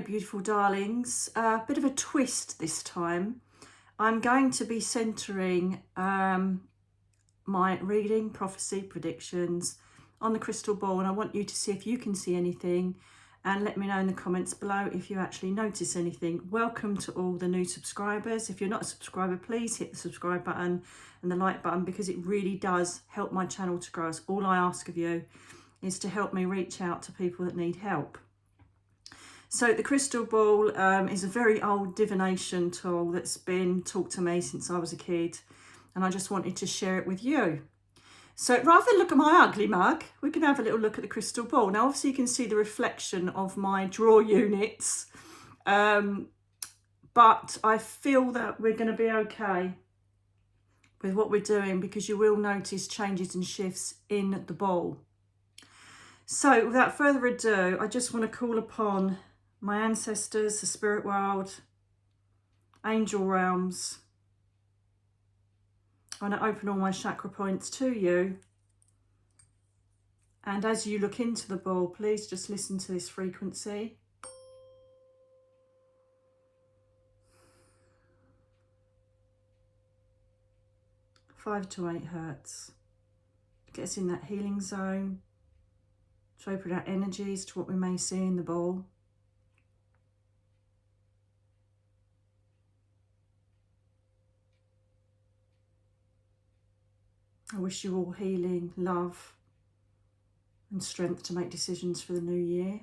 beautiful darlings. A bit of a twist this time. I'm going to be centering my reading, prophecy, predictions on the crystal ball, and I want you to see if you can see anything, and let me know in the comments below if you actually notice anything. Welcome to all the new subscribers. If you're not a subscriber, please hit the subscribe button and the like button, because it really does help my channel to grow. So all I ask of you is to help me reach out to people that need help. So the crystal ball is a very old divination tool that's been taught to me since I was a kid, and I just wanted to share it with you. So rather than look at my ugly mug, we can have a little look at the crystal ball. Now obviously you can see the reflection of my draw units, but I feel that we're going to be okay with what we're doing, because you will notice changes and shifts in the ball. So without further ado, I just want to call upon my ancestors, the spirit world, angel realms. I want to open all my chakra points to you. And as you look into the ball, please just listen to this frequency. Five to 8 hertz. Get us in that healing zone. To open our energies to what we may see in the ball. I wish you all healing, love and strength to make decisions for the new year.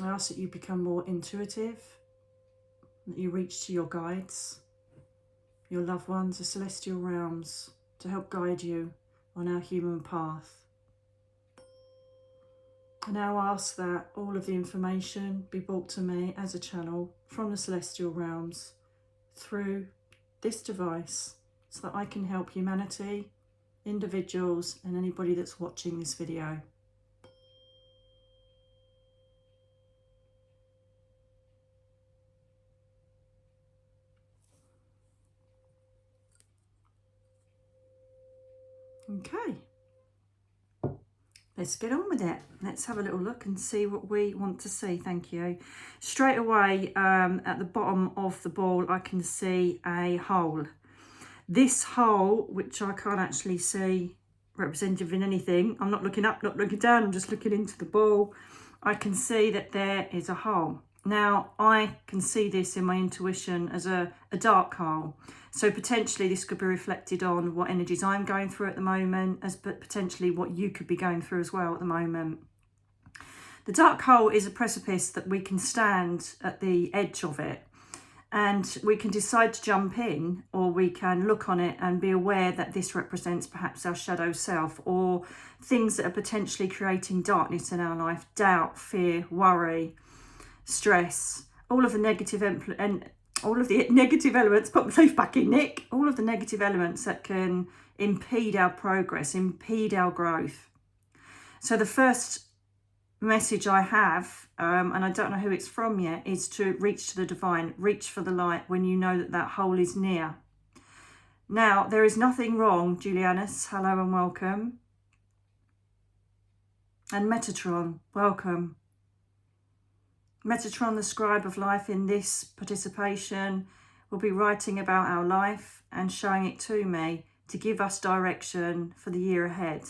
I ask that you become more intuitive, that you reach to your guides, your loved ones, the celestial realms, to help guide you on our human path. I now ask that all of the information be brought to me as a channel from the celestial realms through this device, so that I can help humanity, individuals and anybody that's watching this video. Okay, let's get on with it. Let's have a little look and see what we want to see. Thank you. Straight away, at the bottom of the ball, I can see a hole. This hole, which I can't actually see representative in anything. I'm not looking up, not looking down, I'm just looking into the ball. I can see that there is a hole. Now, I can see this in my intuition as a dark hole. So potentially this could be reflected on what energies I'm going through at the moment, as potentially what you could be going through as well at the moment. The dark hole is a precipice that we can stand at the edge of it, and we can decide to jump in, or we can look on it and be aware that this represents perhaps our shadow self, or things that are potentially creating darkness in our life, doubt, fear, worry, stress, all of the negative elements, put my teeth back in, Nick, all of the negative elements that can impede our progress, impede our growth. So the first message I have, and I don't know who it's from yet, is to reach to the divine, reach for the light when you know that that hole is near. Now, there is nothing wrong, Julianus, hello and welcome. And Metatron, welcome. Metatron, the scribe of life, in this participation will be writing about our life and showing it to me to give us direction for the year ahead.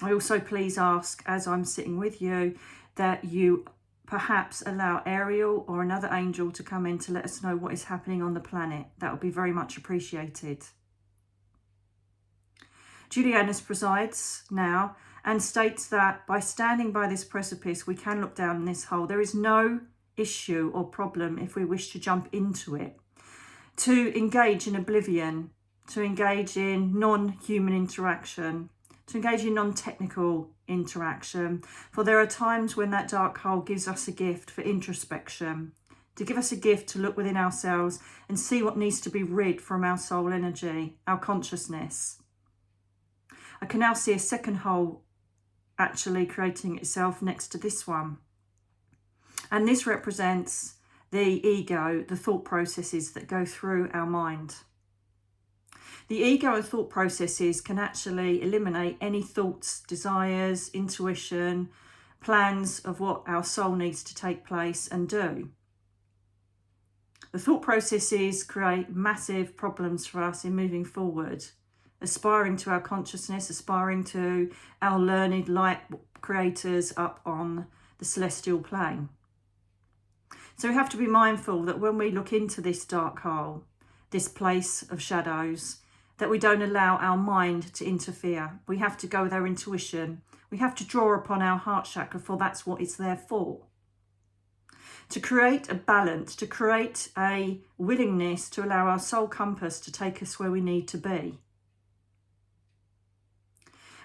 I also please ask, as I'm sitting with you, that you perhaps allow Ariel or another angel to come in to let us know what is happening on the planet. That would be very much appreciated. Julianus presides now and states that by standing by this precipice, we can look down this hole. There is no issue or problem if we wish to jump into it, to engage in oblivion, to engage in non-human interaction, to engage in non-technical interaction. For there are times when that dark hole gives us a gift for introspection, to give us a gift to look within ourselves and see what needs to be rid from our soul energy, our consciousness. I can now see a second hole actually creating itself next to this one. And this represents the ego, the thought processes that go through our mind. The ego and thought processes can actually eliminate any thoughts, desires, intuition, plans of what our soul needs to take place and do. The thought processes create massive problems for us in moving forward, aspiring to our consciousness, aspiring to our learned light creators up on the celestial plane. So we have to be mindful that when we look into this dark hole, this place of shadows, that we don't allow our mind to interfere. We have to go with our intuition. We have to draw upon our heart chakra, for that's what it's there for. To create a balance, to create a willingness to allow our soul compass to take us where we need to be.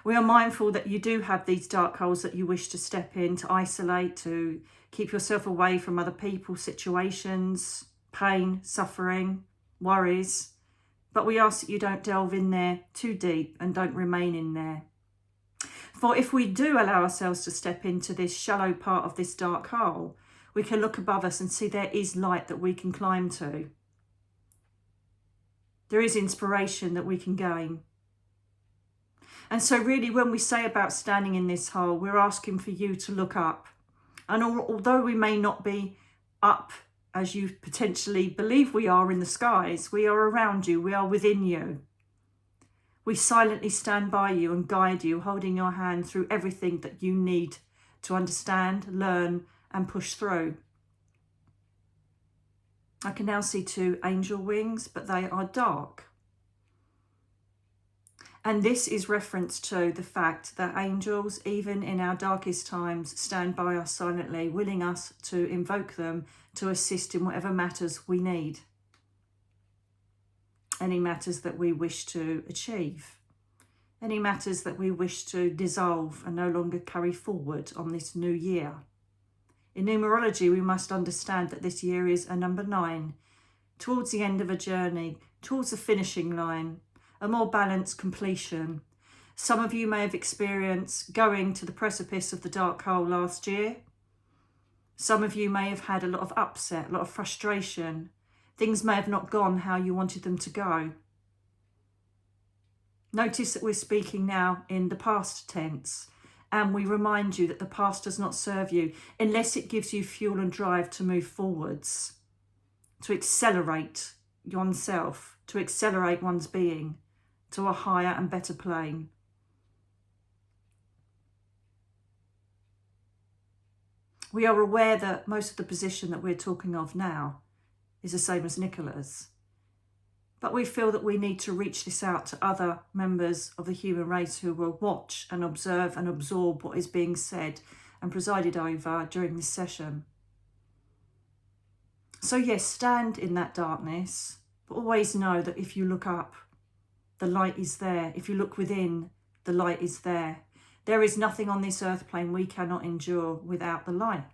We are mindful that you do have these dark holes that you wish to step in, to isolate, to keep yourself away from other people, situations, pain, suffering, worries. But we ask that you don't delve in there too deep and don't remain in there. For if we do allow ourselves to step into this shallow part of this dark hole, we can look above us and see there is light that we can climb to. There is inspiration that we can gain. And so really when we say about standing in this hole, we're asking for you to look up. And although we may not be up as you potentially believe we are in the skies, we are around you, we are within you. We silently stand by you and guide you, holding your hand through everything that you need to understand, learn and push through. I can now see 2 angel wings, but they are dark. And this is reference to the fact that angels, even in our darkest times, stand by us silently, willing us to invoke them to assist in whatever matters we need. Any matters that we wish to achieve. Any matters that we wish to dissolve and no longer carry forward on this new year. In numerology, we must understand that this year is a number 9, towards the end of a journey, towards the finishing line, a more balanced completion. Some of you may have experienced going to the precipice of the dark hole last year. Some of you may have had a lot of upset, a lot of frustration. Things may have not gone how you wanted them to go. Notice that we're speaking now in the past tense, and we remind you that the past does not serve you unless it gives you fuel and drive to move forwards, to accelerate oneself, to accelerate one's being to a higher and better plane. We are aware that most of the position that we're talking of now is the same as Nicola's. But we feel that we need to reach this out to other members of the human race who will watch and observe and absorb what is being said and presided over during this session. So yes, stand in that darkness, but always know that if you look up, the light is there. If you look within, the light is there. There is nothing on this earth plane we cannot endure without the light.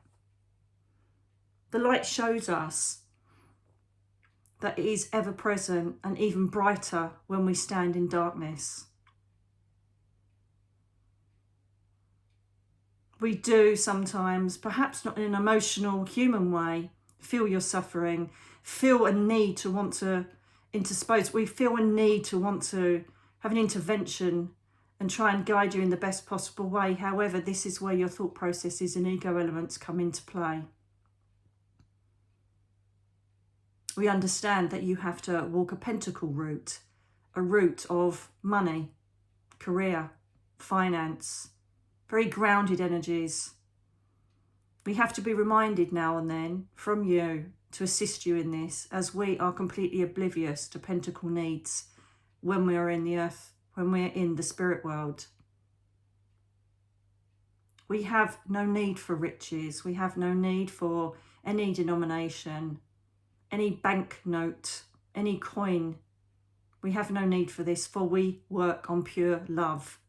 The light shows us that it is ever present and even brighter when we stand in darkness. We do sometimes, perhaps not in an emotional, human way, feel your suffering, feel a need to want to interpose. We feel a need to want to have an intervention and try and guide you in the best possible way. However, this is where your thought processes and ego elements come into play. We understand that you have to walk a pentacle route, a route of money, career, finance, very grounded energies. We have to be reminded now and then from you to assist you in this, as we are completely oblivious to pentacle needs when we are in the earth, when we're in the spirit world. We have no need for riches. We have no need for any denomination, any banknote, any coin. We have no need for this, for we work on pure love.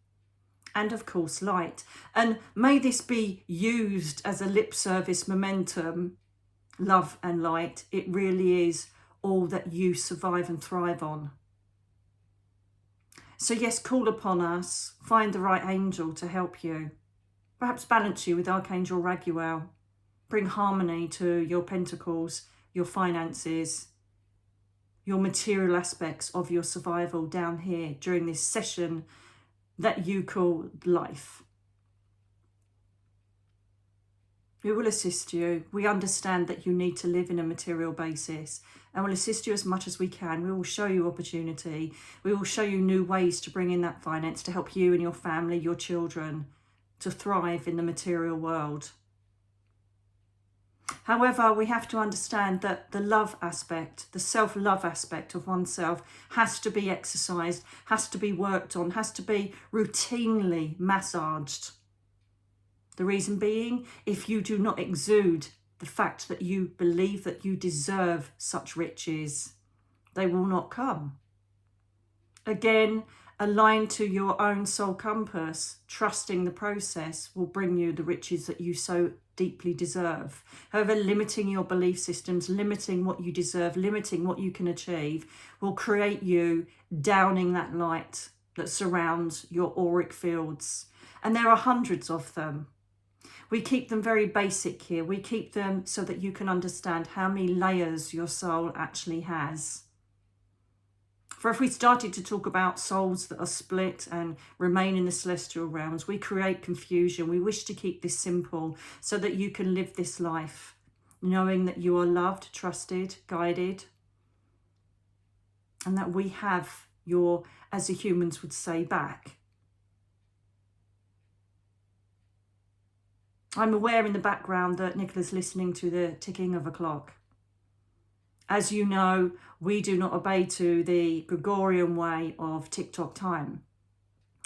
And of course, light. And may this be used as a lip service momentum, love and light. It really is all that you survive and thrive on. So yes, call upon us, find the right angel to help you. Perhaps balance you with Archangel Raguel. Bring harmony to your pentacles, your finances. your material aspects of your survival down here during this session that you call life. We will assist you. We understand that you need to live in a material basis, and we'll assist you as much as we can. We will show you opportunity. We will show you new ways to bring in that finance to help you and your family, your children, to thrive in the material world. However, we have to understand that the love aspect, the self-love aspect of oneself has to be exercised, has to be worked on, has to be routinely massaged. The reason being, if you do not exude the fact that you believe that you deserve such riches, they will not come. Again, aligned to your own soul compass, trusting the process will bring you the riches that you so deeply deserve. However, limiting your belief systems, limiting what you deserve, limiting what you can achieve, will create you downing that light that surrounds your auric fields. And there are hundreds of them. We keep them very basic here. We keep them so that you can understand how many layers your soul actually has. For if we started to talk about souls that are split and remain in the celestial realms, we create confusion. We wish to keep this simple so that you can live this life, knowing that you are loved, trusted, guided, and that we have your, as the humans would say, back. I'm aware in the background that Nicola's listening to the ticking of a clock. As you know, we do not obey to the Gregorian way of tick-tock time.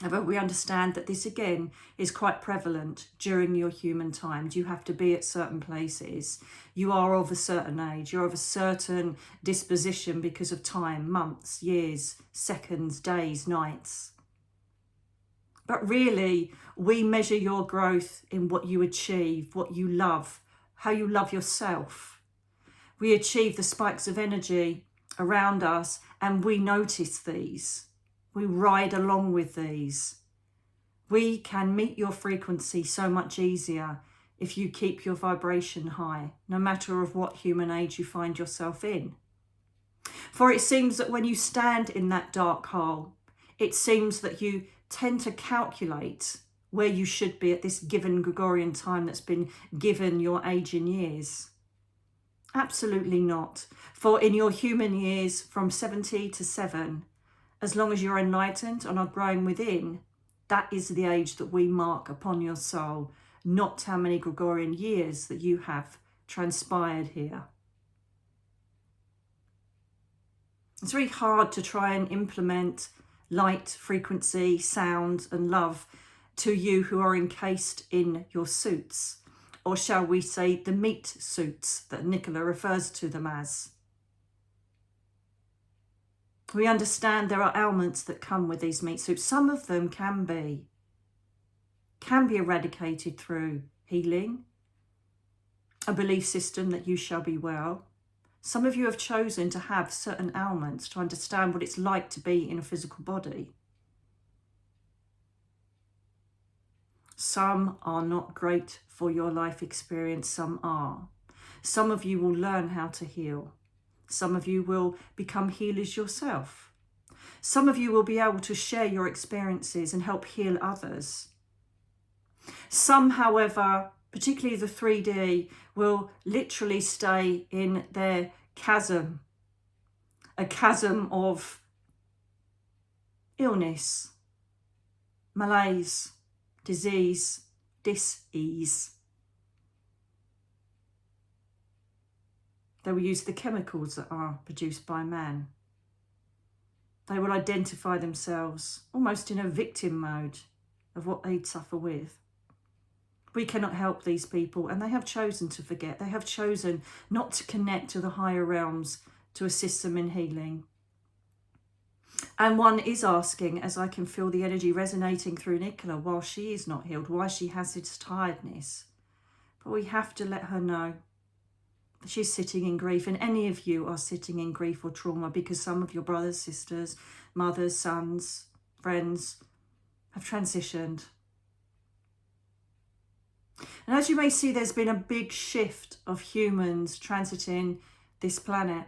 However, we understand that this again is quite prevalent during your human times. You have to be at certain places. You are of a certain age. You're of a certain disposition because of time, months, years, seconds, days, nights. But really, we measure your growth in what you achieve, what you love, how you love yourself. We achieve the spikes of energy around us and we notice these. We ride along with these. We can meet your frequency so much easier if you keep your vibration high, no matter of what human age you find yourself in. For it seems that when you stand in that dark hole, it seems that you tend to calculate where you should be at this given Gregorian time that's been given your age in years. Absolutely not. For in your human years from 70 to 7, as long as you're enlightened and are growing within, that is the age that we mark upon your soul, not how many Gregorian years that you have transpired here. It's very hard to try and implement light, frequency, sound and love to you who are encased in your suits, or shall we say the meat suits that Nicola refers to them as. We understand there are ailments that come with these meat suits. Some of them can be eradicated through healing, a belief system that you shall be well. Some of you have chosen to have certain ailments to understand what it's like to be in a physical body. Some are not great for your life experience, some are. Some of you will learn how to heal. Some of you will become healers yourself. Some of you will be able to share your experiences and help heal others. Some, however, particularly the 3D, will literally stay in their chasm, a chasm of illness, malaise, disease, dis-ease. They will use the chemicals that are produced by man. They will identify themselves almost in a victim mode of what they'd suffer with. We cannot help these people, and they have chosen to forget. They have chosen not to connect to the higher realms to assist them in healing. And one is asking, as I can feel the energy resonating through Nicola, while she is not healed, why she has this tiredness. But we have to let her know that she's sitting in grief, and any of you are sitting in grief or trauma because some of your brothers, sisters, mothers, sons, friends have transitioned. And as you may see, there's been a big shift of humans transiting this planet.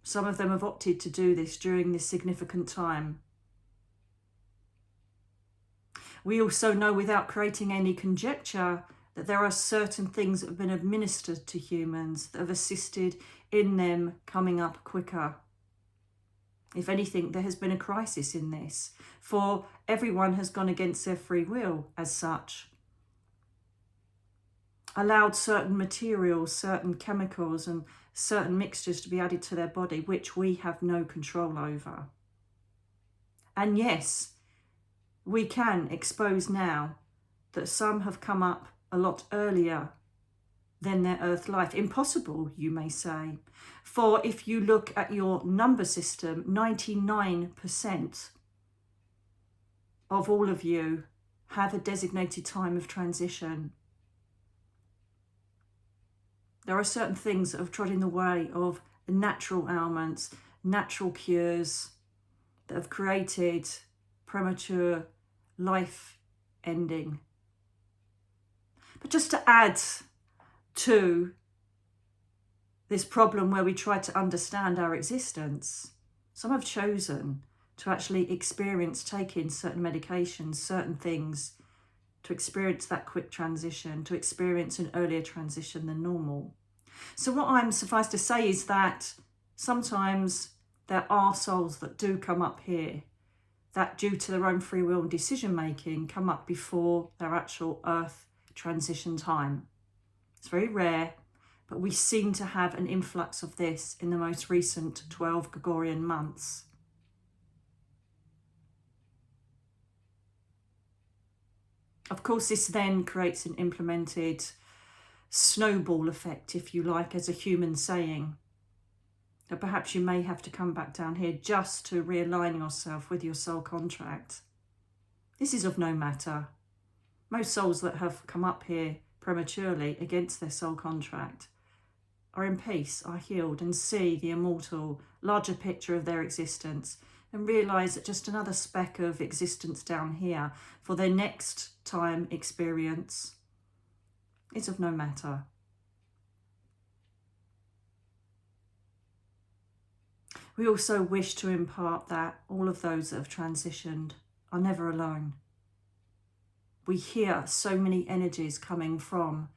Some of them have opted to do this during this significant time. We also know, without creating any conjecture, that there are certain things that have been administered to humans that have assisted in them coming up quicker. If anything, there has been a crisis in this, for everyone has gone against their free will as such. Allowed certain materials, certain chemicals and certain mixtures to be added to their body, which we have no control over. And yes, we can expose now that some have come up a lot earlier than their earth life. Impossible, you may say. For if you look at your number system, 99% of all of you have a designated time of transition. There are certain things that have trod in the way of natural ailments, natural cures that have created premature life ending. But just to add to this problem where we try to understand our existence, some have chosen to actually experience taking certain medications, certain things, to experience that quick transition, to experience an earlier transition than normal. So what I'm suffice to say is that sometimes there are souls that do come up here that, due to their own free will and decision making, come up before their actual earth transition time. It's very rare, but we seem to have an influx of this in the most recent 12 Gregorian months. Of course, this then creates an implemented snowball effect, if you like, as a human saying, that perhaps you may have to come back down here just to realign yourself with your soul contract. This is of no matter. Most souls that have come up here prematurely against their soul contract are in peace, are healed, and see the immortal, larger picture of their existence, and realise that just another speck of existence down here for their next time experience is of no matter. We also wish to impart that all of those that have transitioned are never alone. We hear so many energies coming from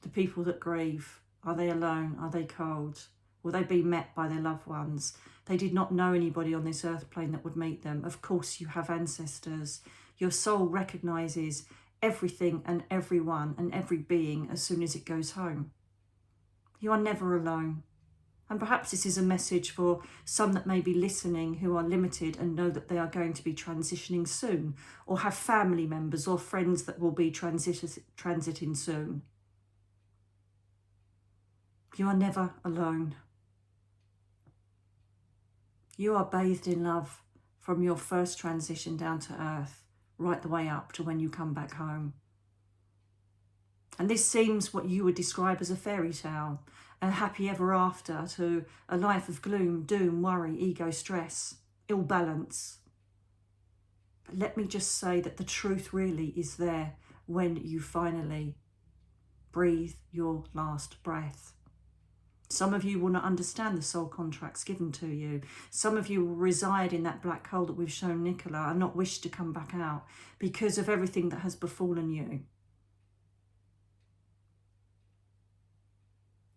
the people that grieve. Are they alone? Are they cold? Will they be met by their loved ones? They did not know anybody on this earth plane that would meet them. Of course, you have ancestors. Your soul recognises everything and everyone and every being as soon as it goes home. You are never alone. And perhaps this is a message for some that may be listening who are limited and know that they are going to be transitioning soon, or have family members or friends that will be transiting soon. You are never alone. You are bathed in love from your first transition down to earth, right the way up to when you come back home. And this seems what you would describe as a fairy tale, a happy ever after to a life of gloom, doom, worry, ego, stress, ill balance. But let me just say that the truth really is there when you finally breathe your last breath. Some of you will not understand the soul contracts given to you. Some of you will reside in that black hole that we've shown Nicola and not wish to come back out because of everything that has befallen you.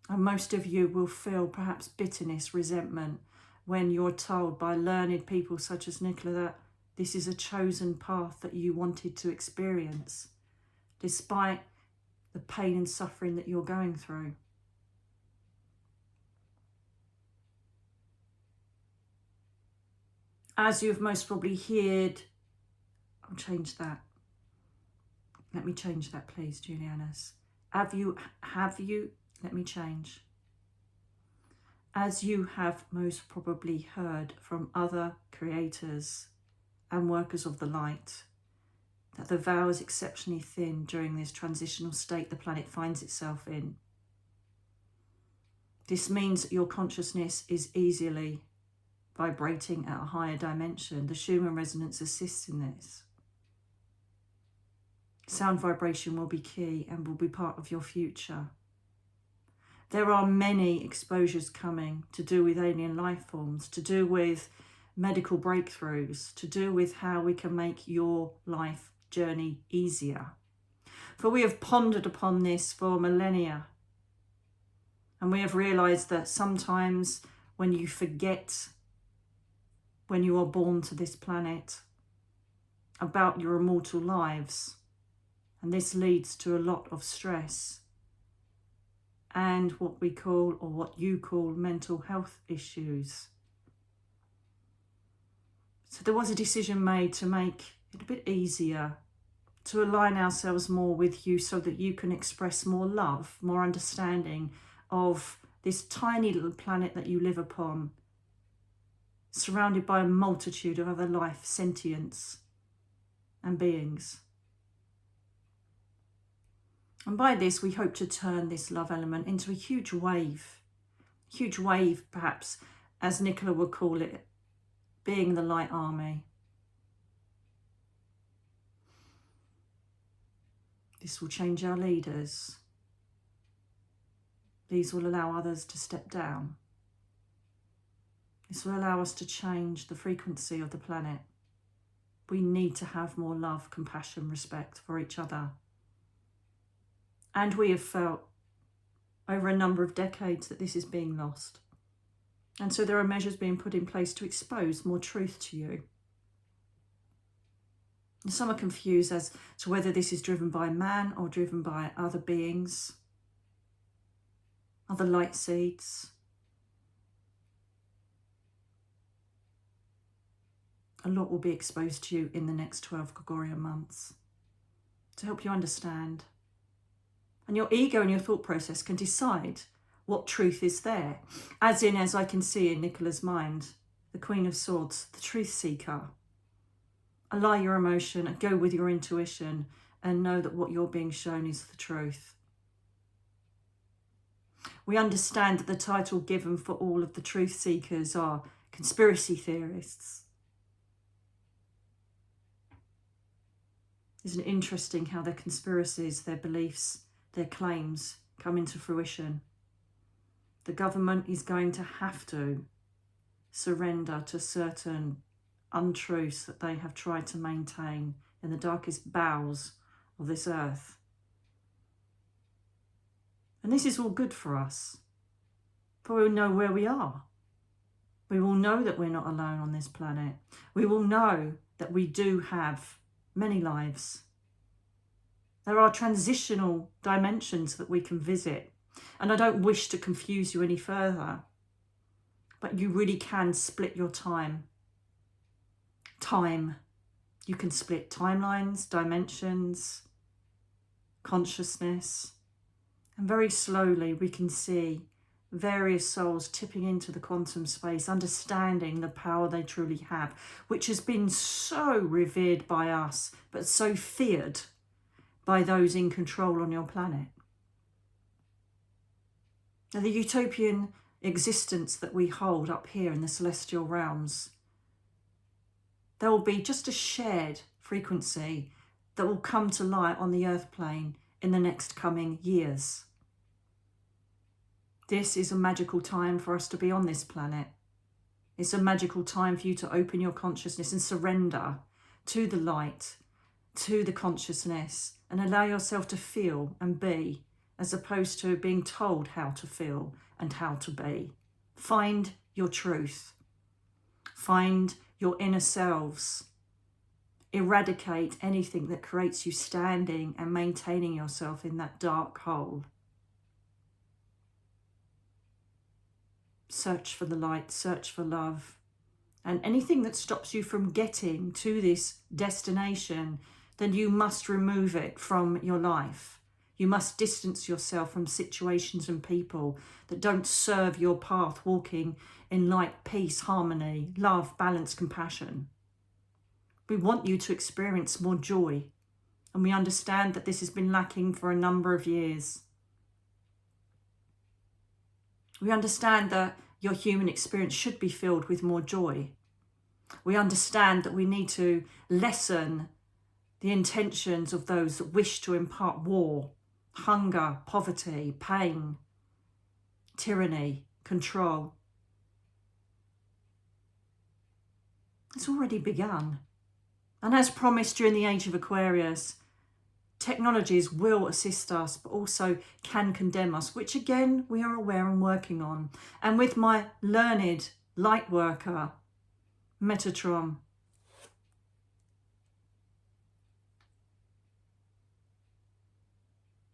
And most of you will feel perhaps bitterness, resentment, when you're told by learned people such as Nicola that this is a chosen path that you wanted to experience, despite the pain and suffering that you're going through. As you've most probably heard, I'll change that. Let me change that, please, Julianas. Have you, let me change. As you have most probably heard from other creators and workers of the light, that the veil is exceptionally thin during this transitional state the planet finds itself in. This means that your consciousness is easily vibrating at a higher dimension. The Schumann resonance assists in this. Sound vibration will be key and will be part of your future. There are many exposures coming to do with alien life forms, to do with medical breakthroughs, to do with how we can make your life journey easier. For we have pondered upon this for millennia, and we have realized that sometimes when you forget when you are born to this planet about your immortal lives, and this leads to a lot of stress and what we call, or what you call, mental health issues. So there was a decision made to make it a bit easier, to align ourselves more with you so that you can express more love, more understanding of this tiny little planet that you live upon, surrounded by a multitude of other life, sentience and beings. And by this, we hope to turn this love element into a huge wave perhaps, as Nicola would call it, being the light army. This will change our leaders. These will allow others to step down. This will allow us to change the frequency of the planet. We need to have more love, compassion, respect for each other. And we have felt over a number of decades that this is being lost. And so there are measures being put in place to expose more truth to you. Some are confused as to whether this is driven by man or driven by other beings, other light seeds. A lot will be exposed to you in the next 12 Gregorian months to help you understand. And your ego and your thought process can decide what truth is there. As I can see in Nicola's mind, the Queen of Swords, the truth seeker. Allow your emotion and go with your intuition and know that what you're being shown is the truth. We understand that the title given for all of the truth seekers are conspiracy theorists. Isn't it interesting how their conspiracies, their beliefs, their claims come into fruition? The government is going to have to surrender to certain untruths that they have tried to maintain in the darkest bowels of this earth. And this is all good for us, for we will know where we are. We will know that we're not alone on this planet. We will know that we do have many lives. There are transitional dimensions that we can visit. And I don't wish to confuse you any further, but you really can split your time. You can split timelines, dimensions, consciousness, and very slowly we can see various souls tipping into the quantum space, understanding the power they truly have, which has been so revered by us, but so feared by those in control on your planet. Now, the utopian existence that we hold up here in the celestial realms, there will be just a shared frequency that will come to light on the earth plane in the next coming years. This is a magical time for us to be on this planet. It's a magical time for you to open your consciousness and surrender to the light, to the consciousness, and allow yourself to feel and be, as opposed to being told how to feel and how to be. Find your truth. Find your inner selves. Eradicate anything that creates you standing and maintaining yourself in that dark hole. Search for the light, search for love. And anything that stops you from getting to this destination, then you must remove it from your life. You must distance yourself from situations and people that don't serve your path, walking in light, peace, harmony, love, balance, compassion. We want you to experience more joy, and we understand that this has been lacking for a number of years. We understand that your human experience should be filled with more joy. We understand that we need to lessen the intentions of those that wish to impart war, hunger, poverty, pain. tyranny, control. It's already begun. And as promised during the age of Aquarius, technologies will assist us, but also can condemn us, which again, we are aware and working on. And with my learned light worker, Metatron,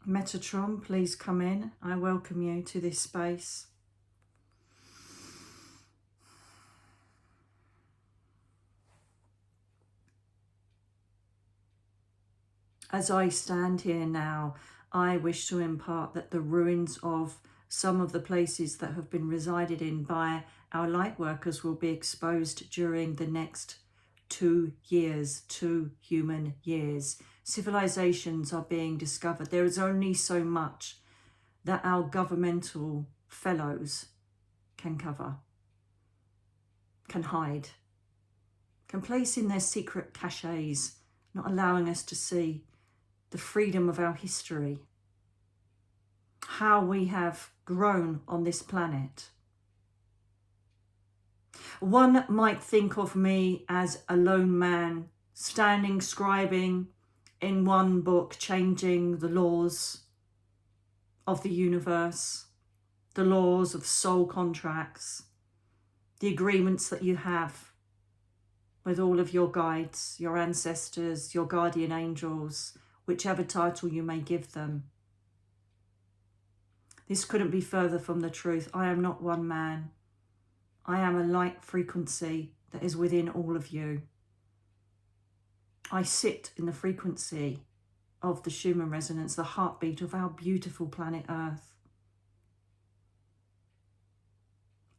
Metatron, please come in. I welcome you to this space. As I stand here now, I wish to impart that the ruins of some of the places that have been resided in by our light workers will be exposed during the next 2 years, 2 human years. Civilizations are being discovered. There is only so much that our governmental fellows can cover, can hide, can place in their secret caches, not allowing us to see the freedom of our history, how we have grown on this planet. One might think of me as a lone man, standing, scribing in one book, changing the laws of the universe, the laws of soul contracts, the agreements that you have with all of your guides, your ancestors, your guardian angels, whichever title you may give them. This couldn't be further from the truth. I am not one man. I am a light frequency that is within all of you. I sit in the frequency of the Schumann resonance, the heartbeat of our beautiful planet Earth.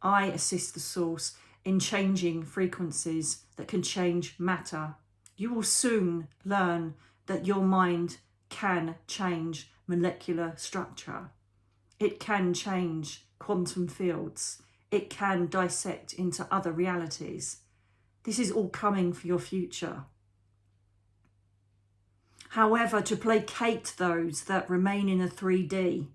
I assist the source in changing frequencies that can change matter. You will soon learn that your mind can change molecular structure. It can change quantum fields. It can dissect into other realities. This is all coming for your future. However, to placate those that remain in a 3D,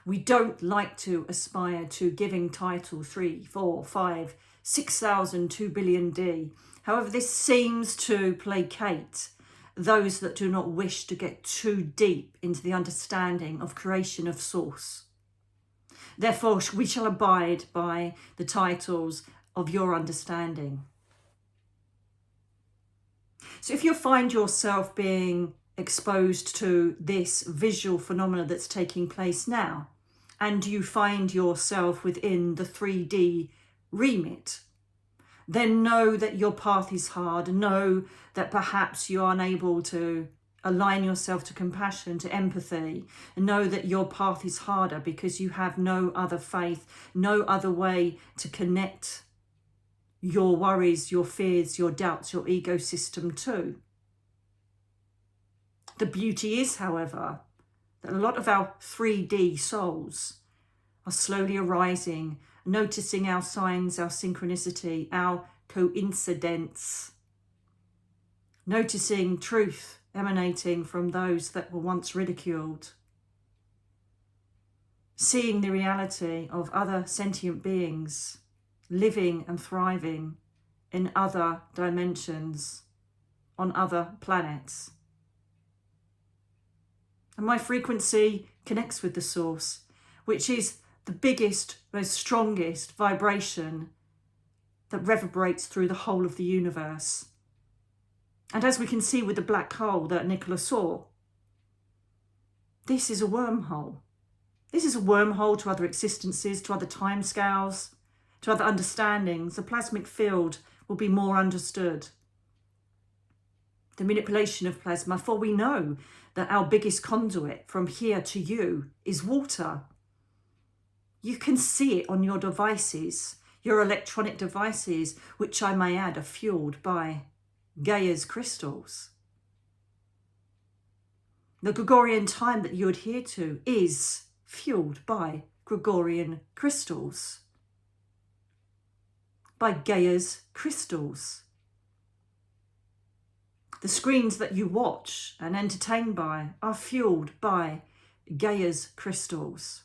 we don't like to aspire to giving title 3, 4, 5, 6,000, 2 billion D. However, this seems to placate those that do not wish to get too deep into the understanding of creation of source. Therefore, we shall abide by the titles of your understanding. So if you find yourself being exposed to this visual phenomena that's taking place now, and you find yourself within the 3D remit, then know that your path is hard. Know that perhaps you are unable to align yourself to compassion, to empathy. And know that your path is harder because you have no other faith, no other way to connect your worries, your fears, your doubts, your ego system to. The beauty is, however, that a lot of our 3D souls are slowly arising, noticing our signs, our synchronicity, our coincidence, noticing truth emanating from those that were once ridiculed, seeing the reality of other sentient beings living and thriving in other dimensions, on other planets. And my frequency connects with the source, which is the biggest, most strongest vibration that reverberates through the whole of the universe. And as we can see with the black hole that Nicola saw, this is a wormhole. This is a wormhole to other existences, to other timescales, to other understandings. The plasmic field will be more understood. The manipulation of plasma, for we know that our biggest conduit from here to you is water. You can see it on your devices, your electronic devices, which I may add are fueled by Gaia's crystals. The Gregorian time that you adhere to is fueled by Gregorian crystals, by Gaia's crystals. The screens that you watch and entertain by are fueled by Gaia's crystals.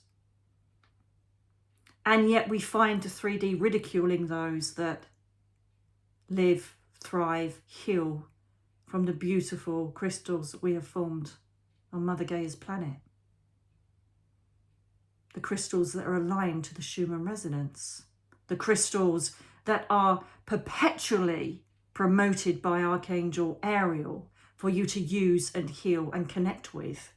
And yet we find the 3D ridiculing those that live, thrive, heal from the beautiful crystals that we have formed on Mother Gaia's planet. The crystals that are aligned to the Schumann resonance. The crystals that are perpetually promoted by Archangel Ariel for you to use and heal and connect with.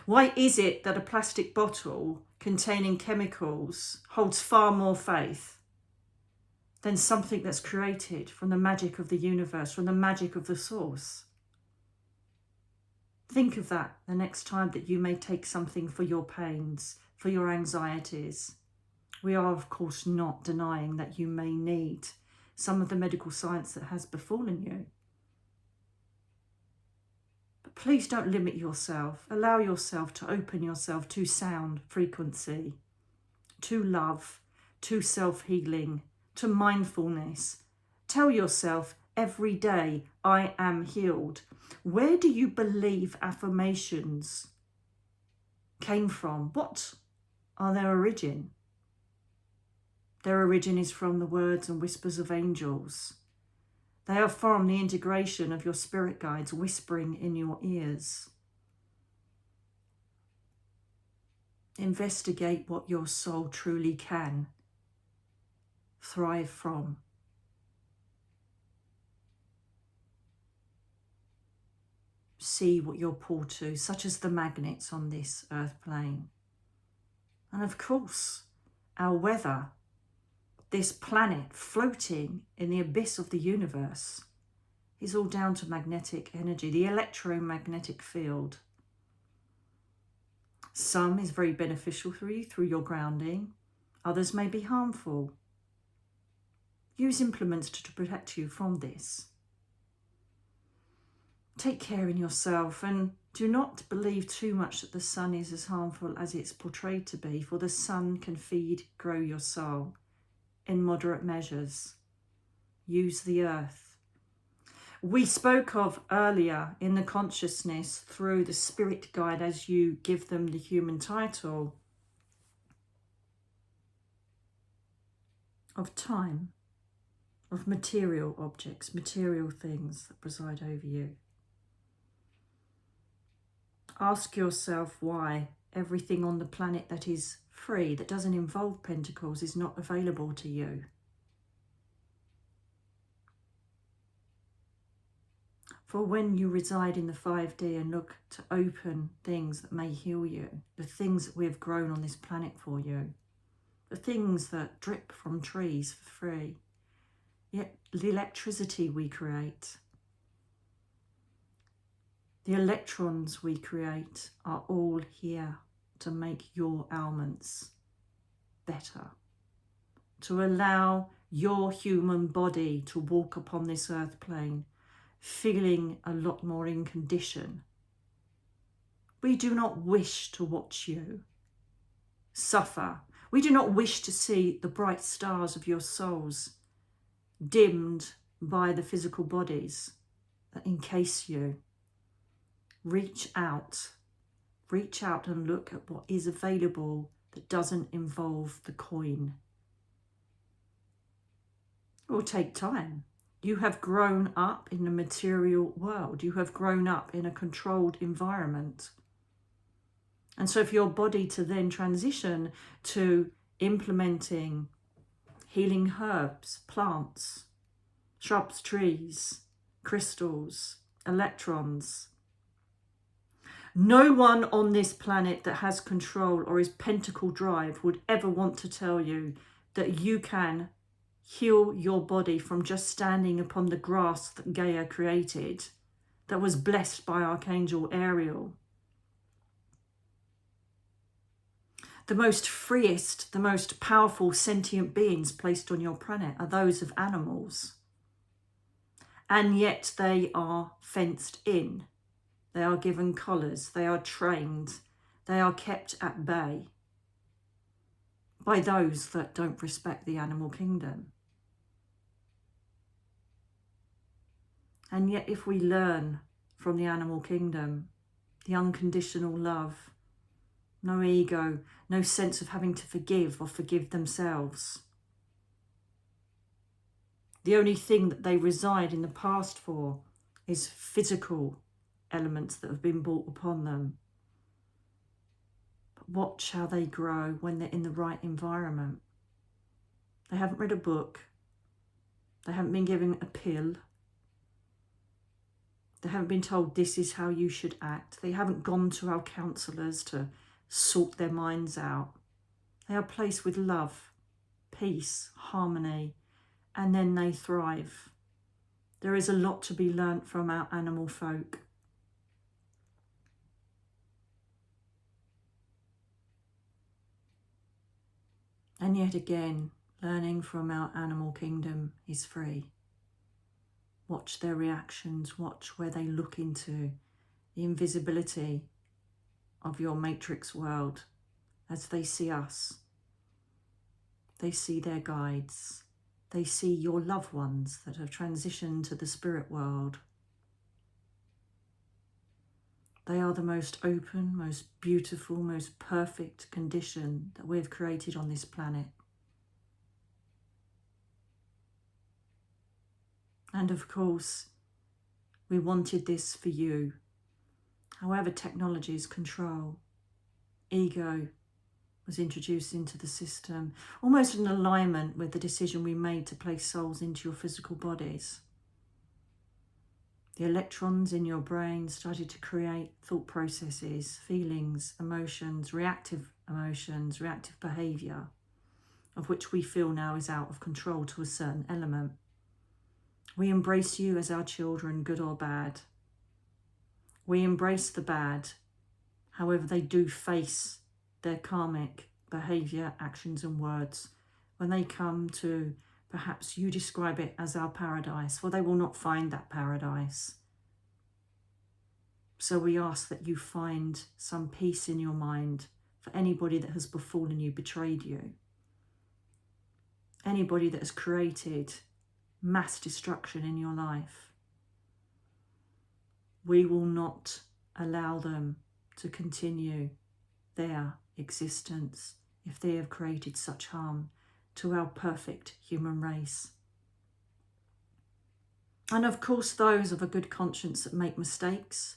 Why is it that a plastic bottle containing chemicals holds far more faith than something that's created from the magic of the universe, from the magic of the source? Think of that the next time that you may take something for your pains, for your anxieties. We are, of course, not denying that you may need some of the medical science that has befallen you. But please don't limit yourself. Allow yourself to open yourself to sound, frequency, to love, to self-healing, to mindfulness. Tell yourself every day, I am healed. Where do you believe affirmations came from? What are their origin? Their origin is from the words and whispers of angels. They are from the integration of your spirit guides whispering in your ears. Investigate what your soul truly can thrive from. See what you're pulled to, such as the magnets on this earth plane. And of course, our weather, this planet floating in the abyss of the universe, is all down to magnetic energy, the electromagnetic field. Some is very beneficial for you through your grounding. Others may be harmful. Use implements to protect you from this. Take care in yourself and do not believe too much that the sun is as harmful as it's portrayed to be, for the sun can feed, grow your soul in moderate measures. Use the earth. We spoke of earlier in the consciousness through the spirit guide, as you give them the human title, of time, of material objects, material things that preside over you. Ask yourself why everything on the planet that is free, that doesn't involve pentacles, is not available to you. For when you reside in the 5D and look to open things that may heal you, the things that we have grown on this planet for you, the things that drip from trees for free, yet the electricity we create, the electrons we create are all here to make your ailments better, to allow your human body to walk upon this earth plane feeling a lot more in condition. We do not wish to watch you suffer. We do not wish to see the bright stars of your souls dimmed by the physical bodies that encase you. Reach out and look at what is available that doesn't involve the coin. It will take time. You have grown up in the material world. You have grown up in a controlled environment. And so for your body to then transition to implementing healing herbs, plants, shrubs, trees, crystals, electrons, no one on this planet that has control or is pentacle drive would ever want to tell you that you can heal your body from just standing upon the grass that Gaia created, that was blessed by Archangel Ariel. The most freest, the most powerful sentient beings placed on your planet are those of animals. And yet they are fenced in. They are given collars, they are trained, they are kept at bay by those that don't respect the animal kingdom. And yet if we learn from the animal kingdom, the unconditional love, no ego, no sense of having to forgive or forgive themselves. The only thing that they reside in the past for is physical elements that have been brought upon them. But watch how they grow when they're in the right environment. They haven't read a book. They haven't been given a pill. They haven't been told this is how you should act. They haven't gone to our counsellors to sort their minds out. They are placed with love, peace, harmony, and then they thrive. There is a lot to be learnt from our animal folk. And yet again, learning from our animal kingdom is free. Watch their reactions, watch where they look into the invisibility of your matrix world as they see us. They see their guides. They see your loved ones that have transitioned to the spirit world. They are the most open, most beautiful, most perfect condition that we've created on this planet. And of course, we wanted this for you. However, technologies control, ego was introduced into the system, almost in alignment with the decision we made to place souls into your physical bodies. The electrons in your brain started to create thought processes, feelings, emotions, reactive behaviour, of which we feel now is out of control to a certain element. We embrace you as our children, good or bad. We embrace the bad, however they do face their karmic behaviour, actions and words when they come to, perhaps you describe it as our paradise, for they will not find that paradise. So we ask that you find some peace in your mind for anybody that has befallen you, betrayed you. Anybody that has created mass destruction in your life. We will not allow them to continue their existence if they have created such harm to our perfect human race. And of course, those of a good conscience that make mistakes,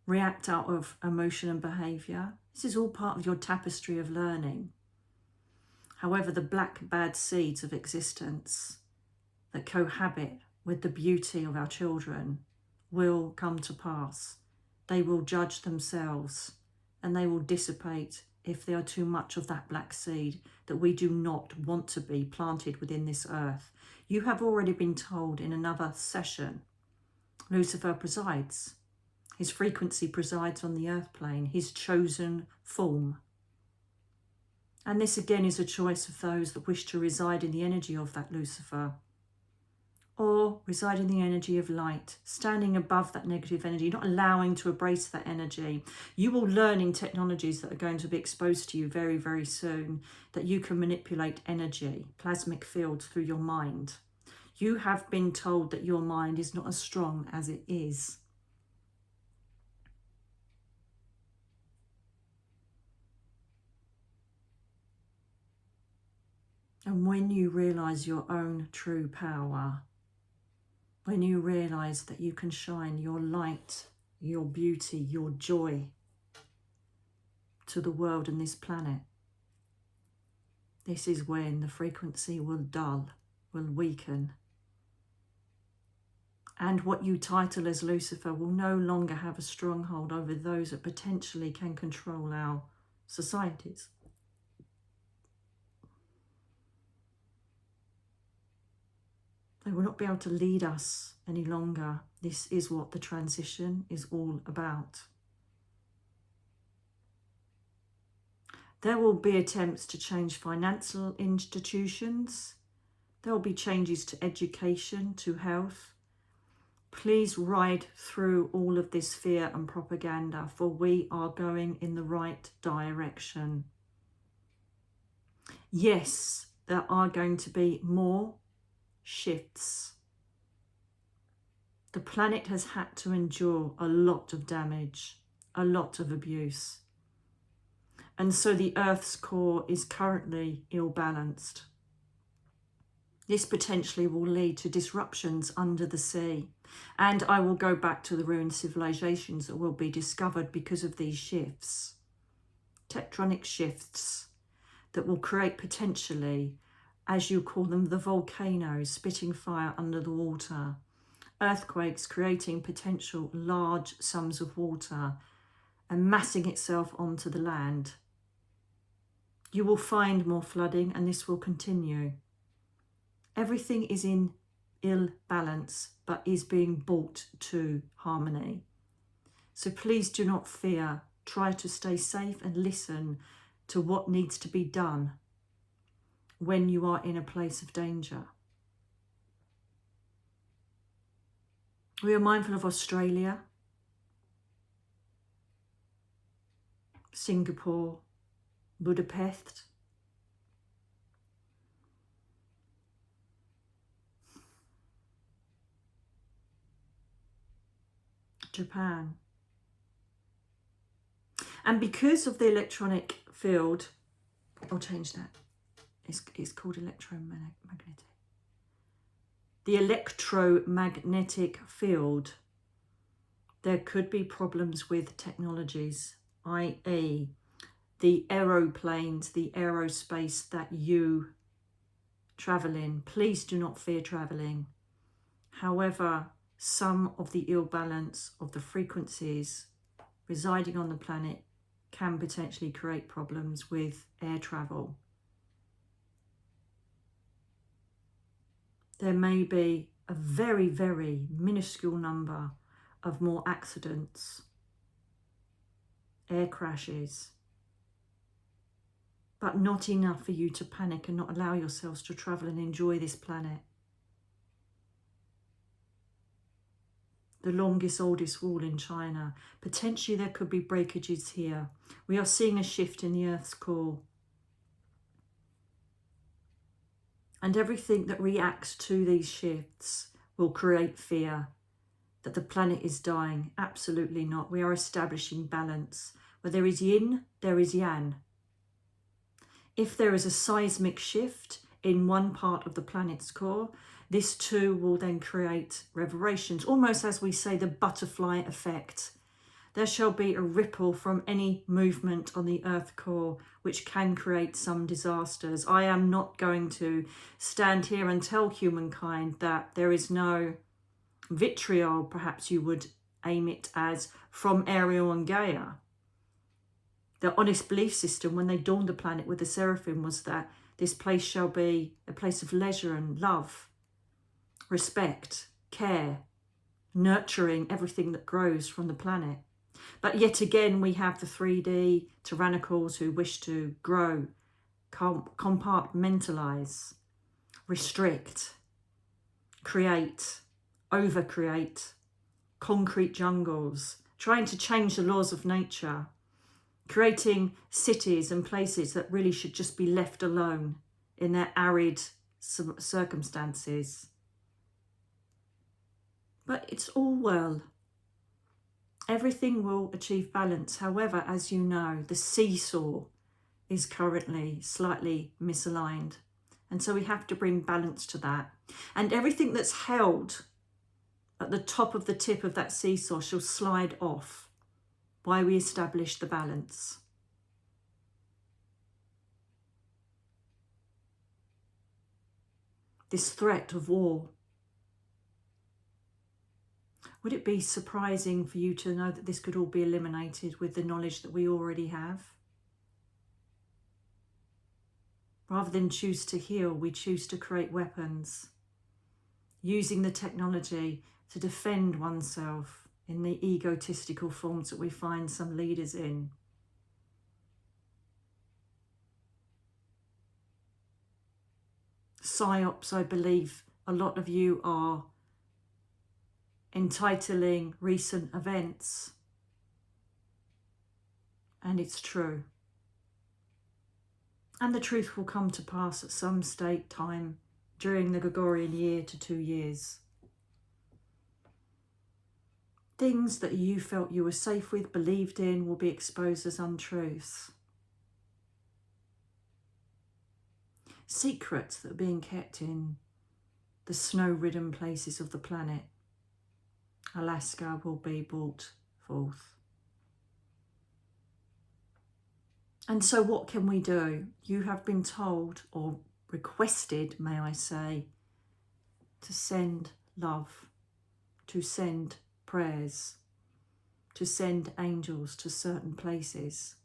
react out of emotion and behaviour, this is all part of your tapestry of learning. However, the black bad seeds of existence that cohabit with the beauty of our children will come to pass. They will judge themselves and they will dissipate if they are too much of that black seed that we do not want to be planted within this earth. You have already been told in another session, Lucifer presides. His frequency presides on the earth plane, his chosen form. And this again is a choice of those that wish to reside in the energy of that Lucifer, or reside in the energy of light, standing above that negative energy, not allowing to embrace that energy. You will learn in technologies that are going to be exposed to you very, very soon that you can manipulate energy, plasmic fields through your mind. You have been told that your mind is not as strong as it is. And when you realise your own true power, when you realise that you can shine your light, your beauty, your joy to the world and this planet, this is when the frequency will dull, will weaken. And what you title as Lucifer will no longer have a stronghold over those that potentially can control our societies. They will not be able to lead us any longer. This is what the transition is all about. There will be attempts to change financial institutions. There will be changes to education, to health. Please ride through all of this fear and propaganda, for we are going in the right direction. Yes, there are going to be more shifts. The planet has had to endure a lot of damage, a lot of abuse. And so the Earth's core is currently ill-balanced. This potentially will lead to disruptions under the sea. And I will go back to the ruined civilizations that will be discovered because of these shifts. Tectonic shifts that will create potentially, as you call them, the volcanoes spitting fire under the water. Earthquakes creating potential large sums of water and massing itself onto the land. You will find more flooding, and this will continue. Everything is in ill balance, but is being brought to harmony. So please do not fear. Try to stay safe and listen to what needs to be done when you are in a place of danger. We are mindful of Australia, Singapore, Budapest, Japan. And because of the electronic field, I'll change that. It's called electromagnetic. The electromagnetic field, there could be problems with technologies, i.e. the aeroplanes, the aerospace that you travel in. Please do not fear travelling. However, some of the ill balance of the frequencies residing on the planet can potentially create problems with air travel. There may be a very, very minuscule number of more accidents, air crashes, but not enough for you to panic and not allow yourselves to travel and enjoy this planet. The longest, oldest wall in China. Potentially there could be breakages here. We are seeing a shift in the Earth's core. And everything that reacts to these shifts will create fear that the planet is dying. Absolutely not. We are establishing balance. Where there is yin, there is yang. If there is a seismic shift in one part of the planet's core, this too will then create reverberations, almost as we say the butterfly effect. There shall be a ripple from any movement on the earth core, which can create some disasters. I am not going to stand here and tell humankind that there is no vitriol, perhaps you would aim it as, from Ariel and Gaia. The honest belief system when they dawned the planet with the seraphim was that this place shall be a place of leisure and love, respect, care, nurturing everything that grows from the planet. But yet again, we have the 3D tyrannicals who wish to grow, compartmentalize, restrict, create, overcreate, concrete jungles, trying to change the laws of nature, creating cities and places that really should just be left alone in their arid circumstances. But it's all well. Everything will achieve balance. However, as you know, the seesaw is currently slightly misaligned. And so we have to bring balance to that. And everything that's held at the top of the tip of that seesaw shall slide off while we establish the balance. This threat of war. Would it be surprising for you to know that this could all be eliminated with the knowledge that we already have? Rather than choose to heal, we choose to create weapons, using the technology to defend oneself in the egotistical forms that we find some leaders in. Psyops, I believe a lot of you are entitling recent events. And it's true. And the truth will come to pass at some state time during the Gregorian year to 2 years. Things that you felt you were safe with, believed in, will be exposed as untruths. secrets that are being kept in the snow-ridden places of the planet. Alaska will be brought forth. And so what can we do? You have been told, or requested, may I say, to send love, to send prayers, to send angels to certain places.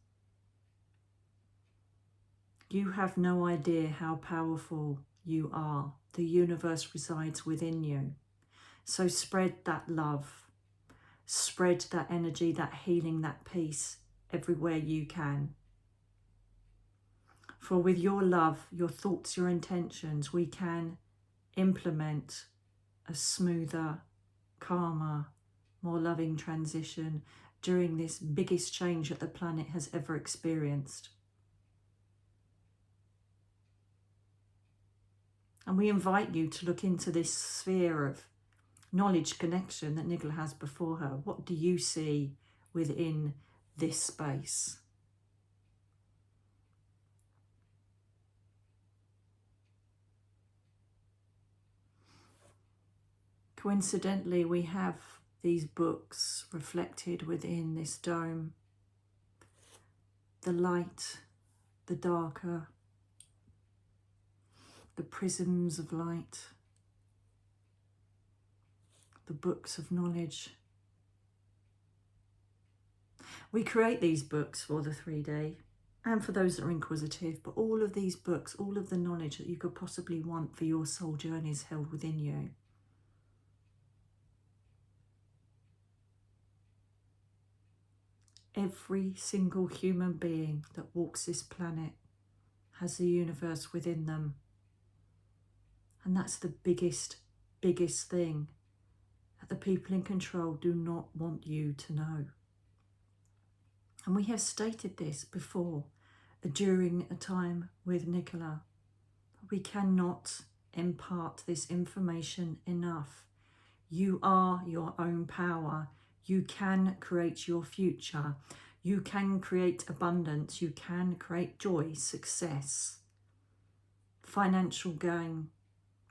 You have no idea how powerful you are. The universe resides within you. So spread that love, spread that energy, that healing, that peace everywhere you can. For with your love, your thoughts, your intentions, we can implement a smoother, calmer, more loving transition during this biggest change that the planet has ever experienced. And we invite you to look into this sphere of knowledge connection that Nicola has before her. What do you see within this space? Coincidentally, we have these books reflected within this dome. The light, the darker, the prisms of light, the books of knowledge. We create these books for the 3D and for those that are inquisitive, but all of these books, all of the knowledge that you could possibly want for your soul journey is held within you. Every single human being that walks this planet has the universe within them. And that's the biggest thing that the people in control do not want you to know. And we have stated this before during a time with Nicola. We cannot impart this information enough. You are your own power. You can create your future. You can create abundance. You can create joy, success, financial gain,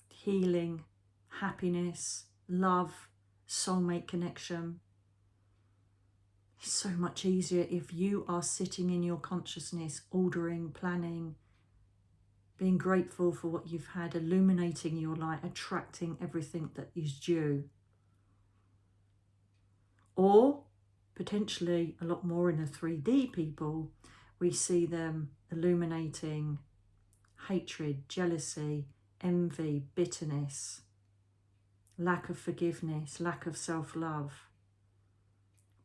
healing, happiness, love, soulmate connection. It's so much easier if you are sitting in your consciousness, ordering, planning, being grateful for what you've had, illuminating your light, attracting everything that is due. Or potentially a lot more in the 3D people, we see them illuminating hatred, jealousy, envy, bitterness, lack of forgiveness, lack of self-love,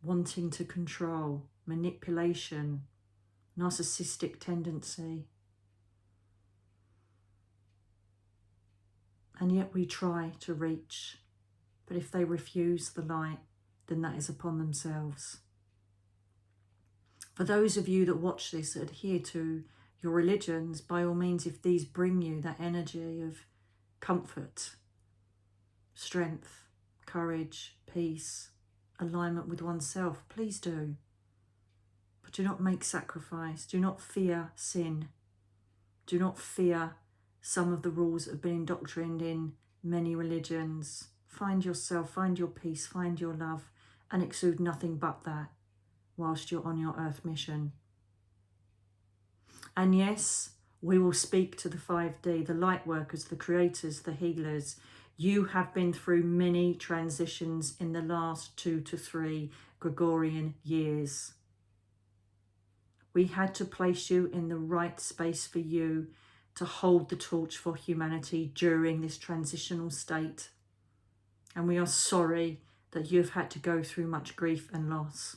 wanting to control, manipulation, narcissistic tendency. And yet we try to reach, but if they refuse the light, then that is upon themselves. For those of you that watch this, that adhere to your religions, by all means, if these bring you that energy of comfort, strength, courage, peace, alignment with oneself, please do. But do not make sacrifice. Do not fear sin. Do not fear some of the rules that have been indoctrined in many religions. Find yourself, find your peace, find your love, and exude nothing but that whilst you're on your earth mission. And yes, we will speak to the 5D, the light workers, the creators, the healers. You have been through many transitions in the last 2 to 3 Gregorian years. We had to place you in the right space for you to hold the torch for humanity during this transitional state. And we are sorry that you've had to go through much grief and loss.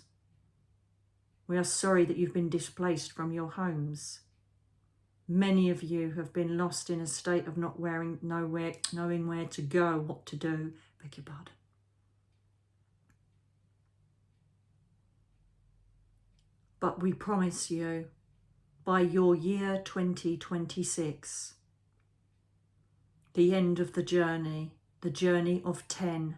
We are sorry that you've been displaced from your homes. Many of you have been lost in a state of not knowing where to go, what to do. Beg your pardon. But we promise you, by your year 2026, the end of the journey of 10,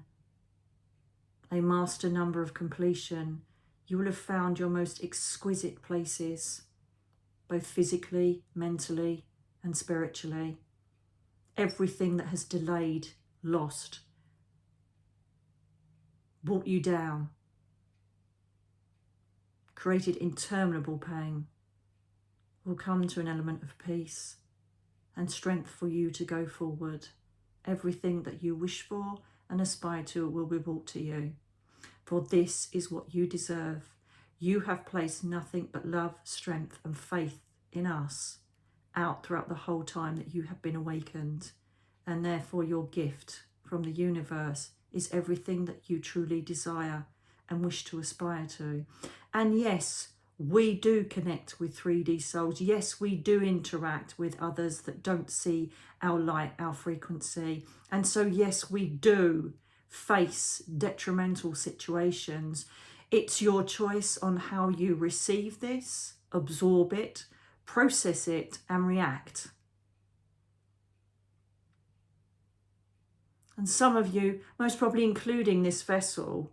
a master number of completion, you will have found your most exquisite places, both physically, mentally, and spiritually. Everything that has delayed, lost, brought you down, created interminable pain, will come to an element of peace and strength for you to go forward. Everything that you wish for and aspire to will be brought to you. For this is what you deserve. You have placed nothing but love, strength and faith in us out throughout the whole time that you have been awakened. And therefore your gift from the universe is everything that you truly desire and wish to aspire to. And yes, we do connect with 3D souls. Yes, we do interact with others that don't see our light, our frequency. And so, yes, we do face detrimental situations. It's your choice on how you receive this, absorb it, process it, and react. And some of you, most probably including this vessel,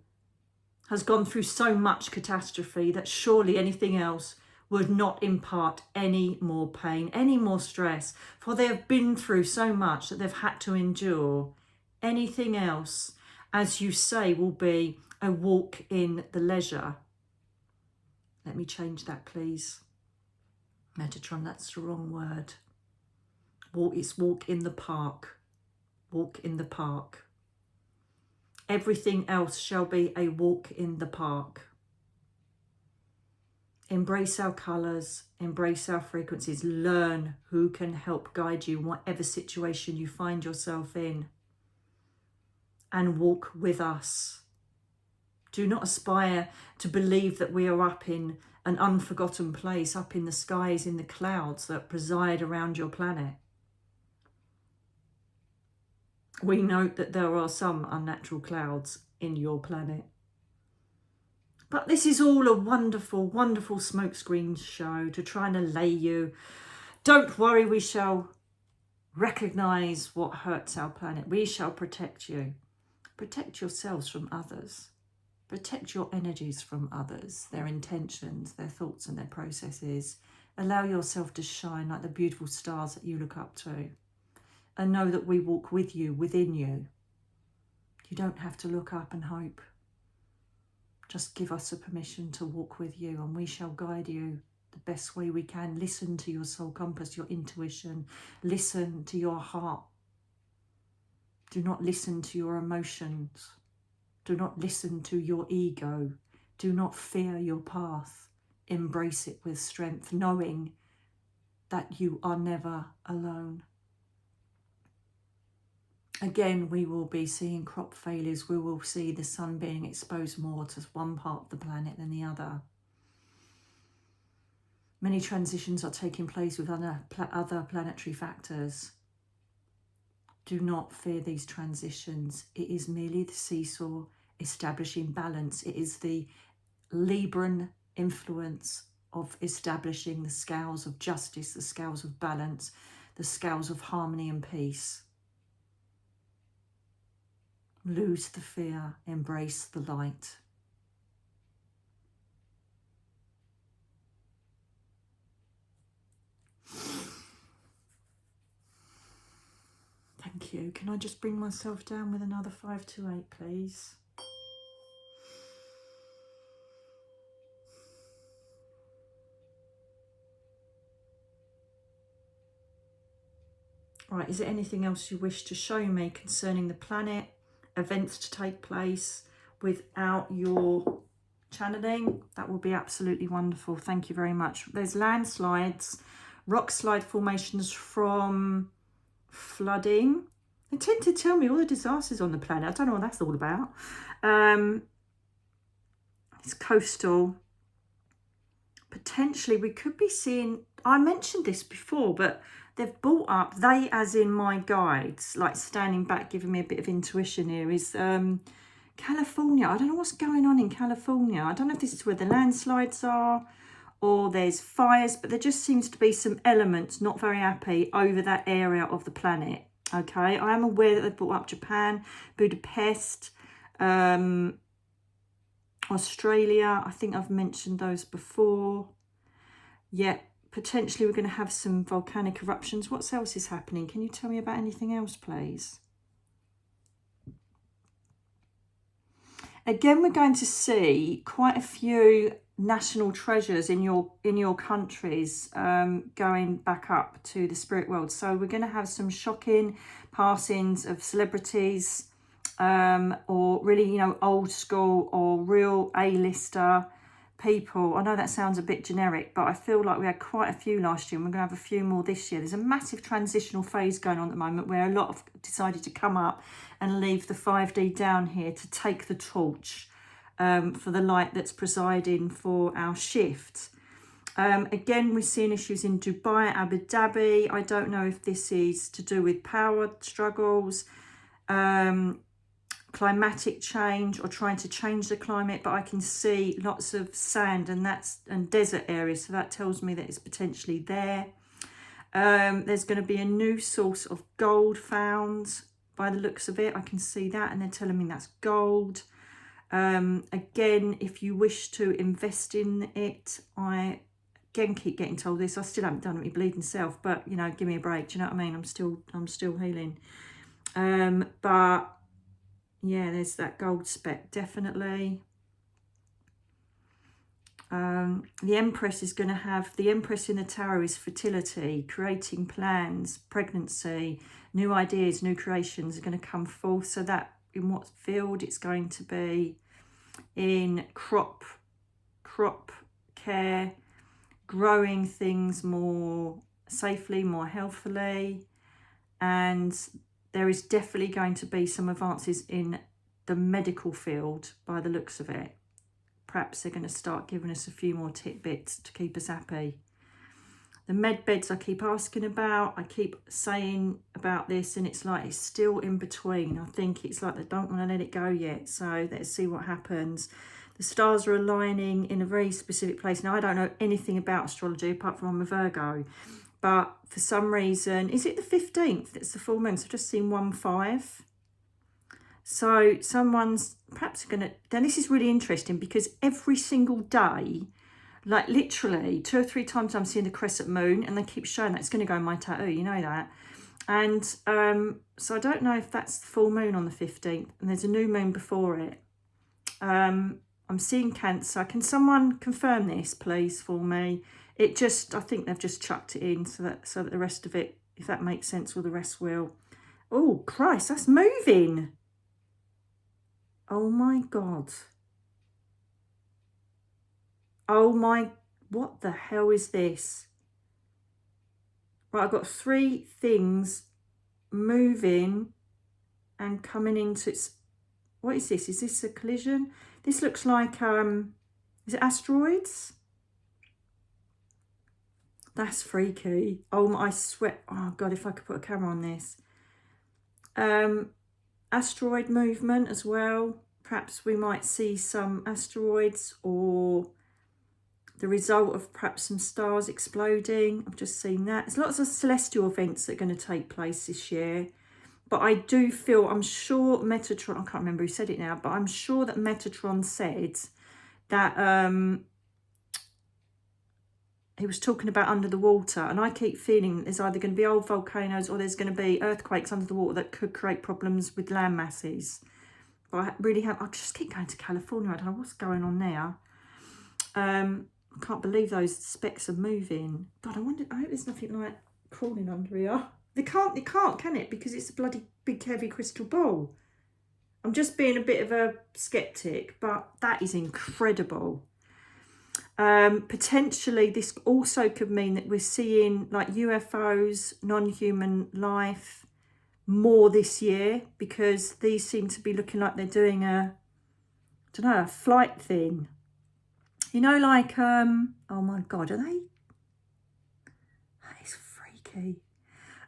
has gone through so much catastrophe that surely anything else would not impart any more pain, any more stress, for they have been through so much that they've had to endure. Anything else, as you say, will be a walk in the leisure. Let me change that, please. Metatron, that's the wrong word. It's walk in the park. Walk in the park. Everything else shall be a walk in the park. Embrace our colours, embrace our frequencies, learn who can help guide you in whatever situation you find yourself in, and walk with us. Do not aspire to believe that we are up in an unforgotten place, up in the skies, in the clouds that preside around your planet. We note that there are some unnatural clouds in your planet. But this is all a wonderful, wonderful smokescreen show to try and allay you. Don't worry, we shall recognise what hurts our planet. We shall protect you. Protect yourselves from others. Protect your energies from others, their intentions, their thoughts and their processes. Allow yourself to shine like the beautiful stars that you look up to. And know that we walk with you, within you. You don't have to look up and hope. Just give us a permission to walk with you, and we shall guide you the best way we can. Listen to your soul compass, your intuition. Listen to your heart. Do not listen to your emotions. Do not listen to your ego. Do not fear your path. Embrace it with strength, knowing that you are never alone. Again, we will be seeing crop failures. We will see the sun being exposed more to one part of the planet than the other. Many transitions are taking place with other planetary factors. Do not fear these transitions. It is merely the seesaw establishing balance. It is the Libran influence of establishing the scales of justice, the scales of balance, the scales of harmony and peace. Lose the fear, embrace the light. Thank you. Can I just bring myself down with another 528, please? Right, is there anything else you wish to show me concerning the planet, events to take place without your channeling? That will be absolutely wonderful. Thank you very much. There's landslides, rock slide formations from flooding. They tend to tell me all the disasters on the planet. I don't know what that's all about. It's coastal. Potentially we could be seeing, I mentioned this before, but they've brought up, they as in my guides, like standing back, giving me a bit of intuition here, is California. I don't know what's going on in California. I don't know if this is where the landslides are or there's fires, but there just seems to be some elements not very happy over that area of the planet. Okay, I am aware that they've brought up Japan, Budapest, Australia. I think I've mentioned those before. Yeah, potentially we're going to have some volcanic eruptions. What else is happening? Can you tell me about anything else, please? Again, we're going to see quite a few national treasures in your countries going back up to the spirit world. So we're going to have some shocking passings of celebrities, or really, you know, old school or real A-lister people. I know that sounds a bit generic, but I feel like we had quite a few last year and we're going to have a few more this year. There's a massive transitional phase going on at the moment where a lot have decided to come up and leave the 5D down here to take the torch for the light that's presiding for our shift. Again, we're seeing issues in Dubai, Abu Dhabi. I don't know if this is to do with power struggles, climatic change, or trying to change the climate, but I can see lots of sand and desert areas, so that tells me that it's potentially there. There's going to be a new source of gold found by the looks of it. I can see that, and they're telling me that's gold. Again, if you wish to invest in it, I again keep getting told this. I still haven't done it, my bleeding self, but you know, give me a break. Do you know what I mean? I'm still healing. But yeah, there's that gold speck, definitely. The Empress is going to have, the Empress in the Tarot is fertility, creating plans, pregnancy, new ideas, new creations are going to come forth. So that, in what field? It's going to be in crop care, growing things more safely, more healthily, and there is definitely going to be some advances in the medical field by the looks of it. Perhaps they're going to start giving us a few more tidbits to keep us happy. The med beds I keep asking about, I keep saying about this, and it's like it's still in between. I think it's like they don't want to let it go yet. So let's see what happens. The stars are aligning in a very specific place. Now, I don't know anything about astrology apart from I'm a Virgo. But for some reason, is it the 15th? It's the full moon. So I've just seen 1-5. So someone's perhaps going to... Then this is really interesting because every single day, like literally 2 or 3 times I'm seeing the crescent moon, and they keep showing that. It's going to go in my tattoo, you know that. And so I don't know if that's the full moon on the 15th, and there's a new moon before it. I'm seeing Cancer. Can someone confirm this, please, for me? It just, I think they've just chucked it in so that the rest of it, if that makes sense, or the rest will. Oh, Christ, that's moving. Oh, my God. Oh, my, what the hell is this? Right, I've got 3 things moving and coming into its... What is this? Is this a collision? This looks like, is it asteroids? That's freaky. Oh, I swear. Oh, God, if I could put a camera on this. Asteroid movement as well. Perhaps we might see some asteroids or the result of perhaps some stars exploding. I've just seen that. There's lots of celestial events that are going to take place this year. But I do feel, I'm sure Metatron, I can't remember who said it now, but I'm sure that Metatron said that... he was talking about under the water, and I keep feeling there's either going to be old volcanoes or there's going to be earthquakes under the water that could create problems with land masses. But I really have, I just keep going to California. I don't know what's going on there. I can't believe those specks are moving. God, I wonder, I hope there's nothing like crawling under here. It can't, can it? Because it's a bloody big heavy crystal ball. I'm just being a bit of a skeptic, but that is incredible. Potentially this also could mean that we're seeing like UFOs, non-human life more this year, because these seem to be looking like they're doing a, I don't know, a flight thing. You know, like, oh my God, are they? That is freaky.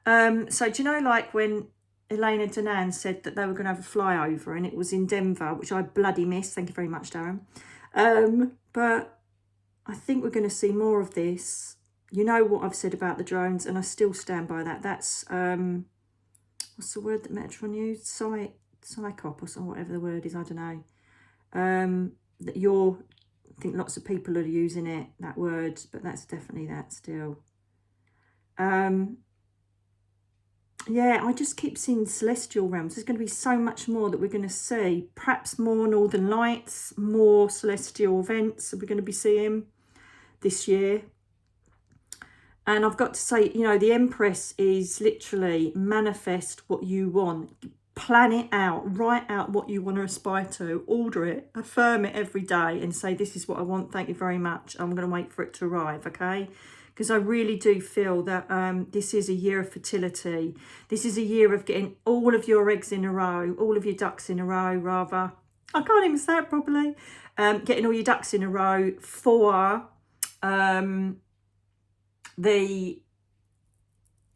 So do you know, like when Elena Danan said that they were going to have a flyover and it was in Denver, which I bloody missed. Thank you very much, Darren. But I think we're going to see more of this. You know what I've said about the drones, and I still stand by that. That's, what's the word that Metatron used? Psychop or something, whatever the word is, I don't know. That you're think lots of people are using it, that word, but that's definitely that still. Yeah, I just keep seeing celestial realms. There's going to be so much more that we're going to see. Perhaps more northern lights, more celestial events that we're going to be seeing this year. And I've got to say, you know, the Empress is literally manifest what you want. Plan it out. Write out what you want to aspire to. Order it. Affirm it every day and say, this is what I want. Thank you very much. I'm going to wait for it to arrive, okay? Because I really do feel that this is a year of fertility. This is a year of getting all of your eggs in a row, all of your ducks in a row, rather. I can't even say it properly. Getting all your ducks in a row for the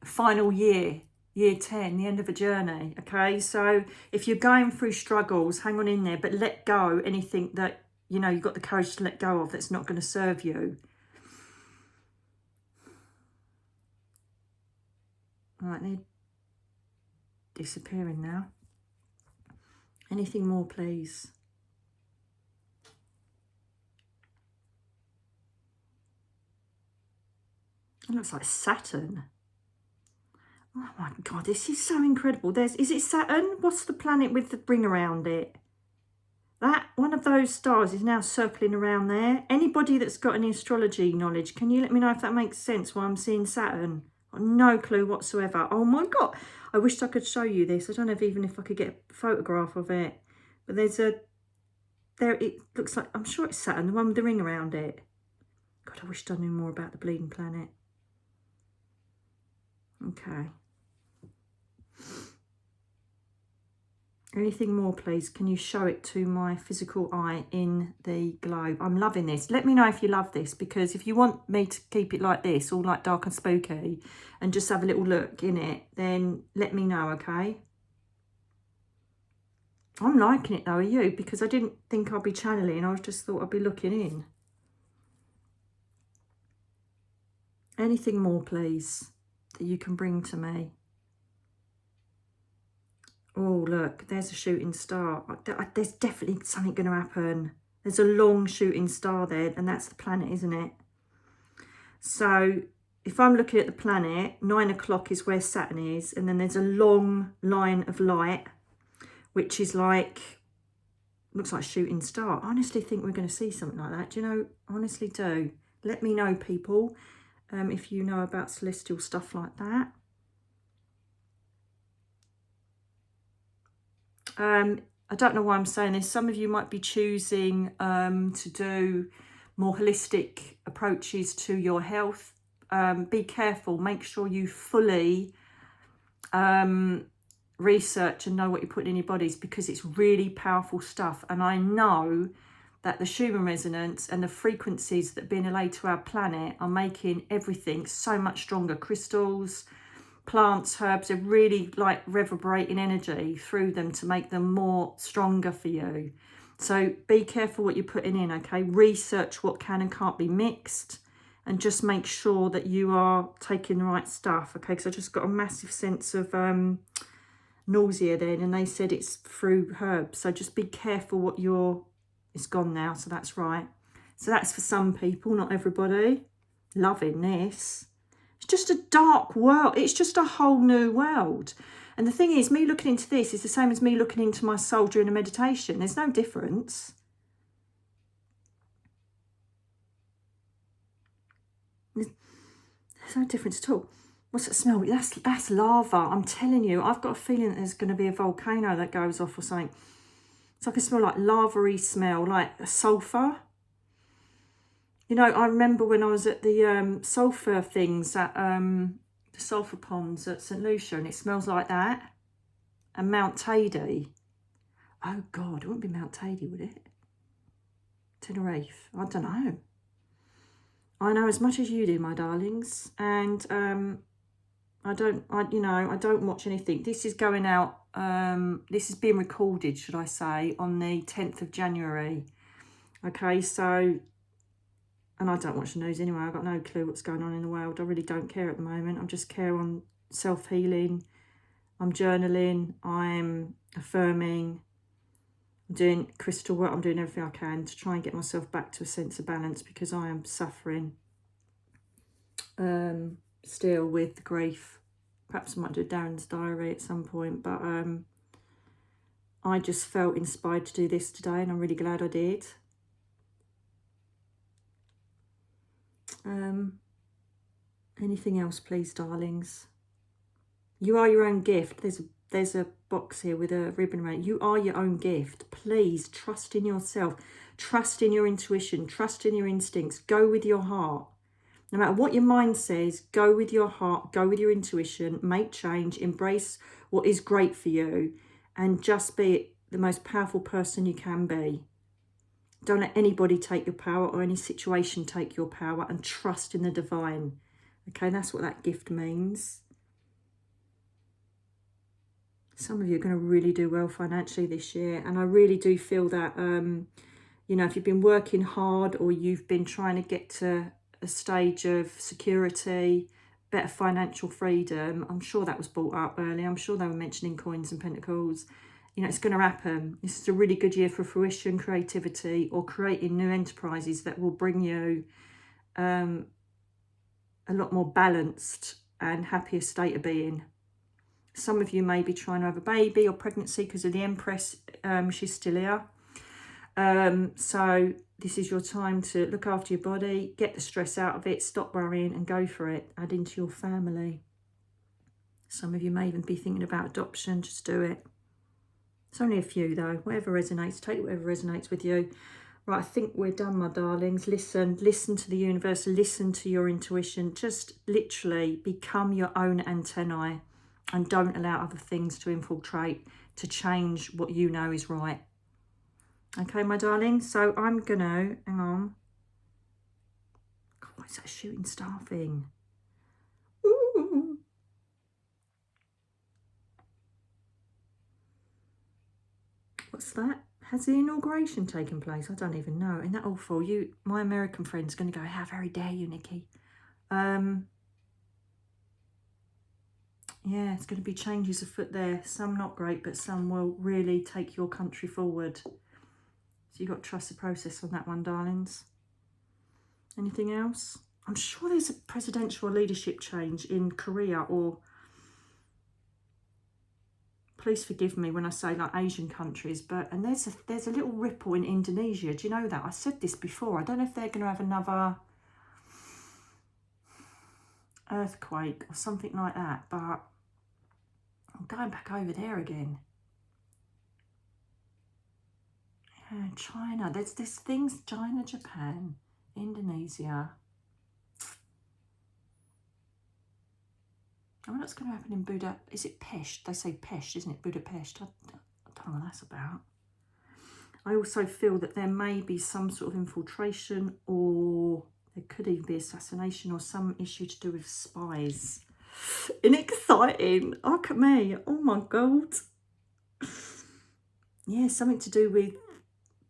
final year, year 10, the end of a journey, okay? So if you're going through struggles, hang on in there, but let go anything that, you know, you've got the courage to let go of that's not going to serve you. Right, they're disappearing now. Anything more, please? It looks like Saturn. Oh my God, this is so incredible. Is it Saturn? What's the planet with the ring around it? That one of those stars is now circling around there. Anybody that's got any astrology knowledge, can you let me know if that makes sense why I'm seeing Saturn? I've no clue whatsoever. Oh my God, I wished I could show you this. I don't know even if I could get a photograph of it. But it looks like, I'm sure it's Saturn, the one with the ring around it. God, I wished I knew more about the bleeding planet. Okay. Anything more, please? Can you show it to my physical eye in the globe? I'm loving this. Let me know if you love this, because if you want me to keep it like this, all like dark and spooky, and just have a little look in it, then let me know, okay? I'm liking it though, are you? Because I didn't think I'd be channeling. I just thought I'd be looking in. Anything more, please, that you can bring to me? Oh, look, there's a shooting star. There's definitely something going to happen. There's a long shooting star there, and that's the planet, isn't it? So if I'm looking at the planet, 9 o'clock is where Saturn is, and then there's a long line of light, which is like, looks like a shooting star. I honestly think we're going to see something like that. Do you know? I honestly do. Let me know, people, if you know about celestial stuff like that. I don't know why I'm saying this. Some of you might be choosing to do more holistic approaches to your health. Be careful. Make sure you fully research and know what you're putting in your bodies, because it's really powerful stuff. And I know that the Schumann resonance and the frequencies that are being relayed to our planet are making everything so much stronger. Crystals, plants, herbs are really like reverberating energy through them to make them more stronger for you. So be careful what you're putting in, okay? Research what can and can't be mixed, and just make sure that you are taking the right stuff, okay? Because I just got a massive sense of nausea then, and they said it's through herbs. So just be careful what it's gone now, so that's right. So that's for some people, not everybody. Loving this. It's just a dark world. It's just a whole new world. And the thing is, me looking into this is the same as me looking into my soul during a meditation. There's no difference. There's no difference at all. What's that smell? That's lava. I'm telling you, I've got a feeling that there's going to be a volcano that goes off or something. It's like a smell, like lava-y smell, like a sulphur. You know, I remember when I was at the sulphur things at the sulphur ponds at St Lucia, and it smells like that. And Mount Tady. Oh God, it wouldn't be Mount Tady, would it? Tenerife. I don't know. I know as much as you do, my darlings, and I don't watch anything. This is going out. This is being recorded, should I say, on the 10th of January. Okay, so. And I don't watch the news anyway. I've got no clue what's going on in the world. I really don't care at the moment. I just care on self-healing. I'm journaling. I'm affirming. I'm doing crystal work. I'm doing everything I can to try and get myself back to a sense of balance, because I am suffering still with the grief. Perhaps I might do Darren's diary at some point, but I just felt inspired to do this today, and I'm really glad I did. Anything else, please, darlings? You are your own gift. There's a box here with a ribbon around it. You are your own gift. Please trust in yourself. Trust in your intuition. Trust in your instincts. Go with your heart. No matter what your mind says, go with your heart. Go with your intuition. Make change. Embrace what is great for you. And just be the most powerful person you can be. Don't let anybody take your power or any situation take your power, and trust in the divine. Okay, that's what that gift means. Some of you are going to really do well financially this year. And I really do feel that, you know, if you've been working hard, or you've been trying to get to a stage of security, better financial freedom, I'm sure that was brought up earlier. I'm sure they were mentioning coins and pentacles. You know, it's going to happen. This is a really good year for fruition, creativity, or creating new enterprises that will bring you a lot more balanced and happier state of being. Some of you may be trying to have a baby or pregnancy because of the Empress. She's still here. So this is your time to look after your body, get the stress out of it, stop worrying and go for it. Add into your family. Some of you may even be thinking about adoption. Just do it. It's only a few though. Whatever resonates, take whatever resonates with you. Right, I think we're done, my darlings. Listen to the universe. Listen to your intuition. Just literally become your own antennae, and don't allow other things to infiltrate, to change what you know is right. Okay, my darling. So I'm gonna, hang on. God, what is that shooting star thing? Ooh. What's that? Has the inauguration taken place? I don't even know. Isn't that awful? You, my American friend's going to go, how very dare you, Nikki? Yeah, it's going to be changes afoot there. Some not great, but some will really take your country forward. So you've got to trust the process on that one, darlings. Anything else? I'm sure there's a presidential leadership change in Korea, or... Please forgive me when I say like Asian countries, but and there's a little ripple in Indonesia. Do you know that? I said this before. I don't know if they're going to have another earthquake or something like that, but I'm going back over there again. Yeah, China. There's things. China, Japan, Indonesia. I wonder what's going to happen in Buddha. Is it Pest? They say Pest, isn't it? Budapest. I don't know what that's about. I also feel that there may be some sort of infiltration, or there could even be assassination, or some issue to do with spies. Isn't it exciting? Look at me. Oh my God. Yeah, something to do with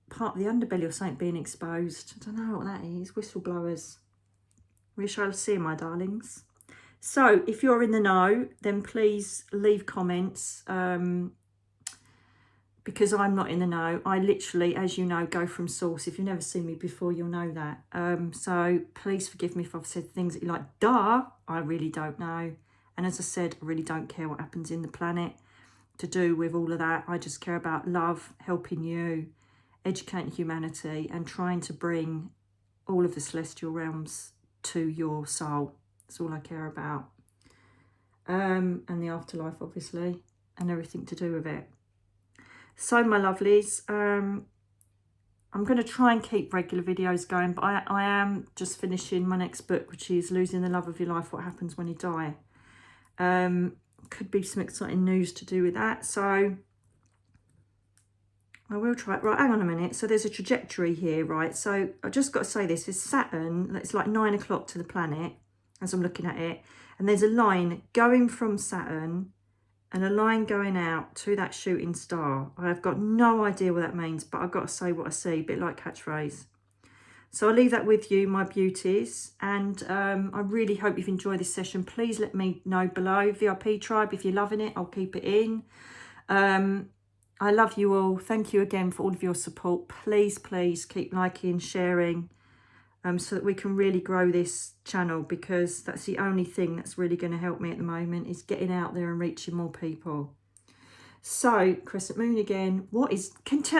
part of the underbelly or something being exposed. I don't know what that is. Whistleblowers. We shall see, my darlings. So if you're in the know, then please leave comments, because I'm not in the know. I literally, as you know, go from source. If you've never seen me before, you'll know that. So please forgive me if I've said things that you're like, duh, I really don't know. And as I said, I really don't care what happens in the planet to do with all of that. I just care about love, helping you, educating humanity, and trying to bring all of the celestial realms to your soul. That's all I care about. And the afterlife, obviously, and everything to do with it. So, my lovelies, I'm going to try and keep regular videos going, but I am just finishing my next book, which is Losing the Love of Your Life, What Happens When You Die. Could be some exciting news to do with that. So, I will try it. Right, hang on a minute. So, there's a trajectory here, right? So, I just got to say this. It's Saturn. It's like 9 o'clock to the planet, as I'm looking at it. And there's a line going from Saturn and a line going out to that shooting star. I've got no idea what that means, but I've got to say what I see, a bit like catchphrase. So I'll leave that with you, my beauties. And I really hope you've enjoyed this session. Please let me know below. VIP tribe, if you're loving it, I'll keep it in. I love you all. Thank you again for all of your support. Please, please keep liking, sharing, so that we can really grow this channel, because that's the only thing that's really going to help me at the moment, is getting out there and reaching more people. So, crescent moon again.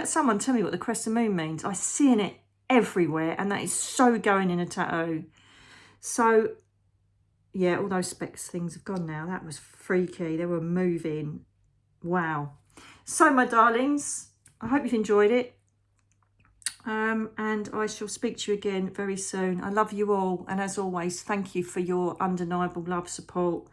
Someone tell me what the crescent moon means? I'm seeing it everywhere, and that is so going in a tattoo. So, yeah, all those specs things have gone now. That was freaky. They were moving. Wow. So, my darlings, I hope you've enjoyed it. And I shall speak to you again very soon. I love you all. And as always, thank you for your undeniable love, support,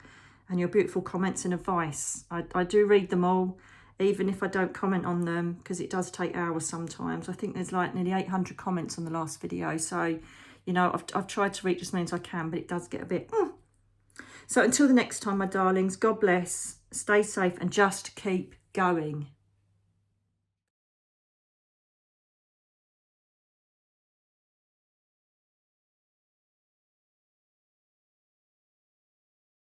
and your beautiful comments and advice. I do read them all, even if I don't comment on them, because it does take hours sometimes. I think there's like nearly 800 comments on the last video. So, you know, I've tried to reach as many as I can, but it does get a bit... So until the next time, my darlings, God bless, stay safe, and just keep going.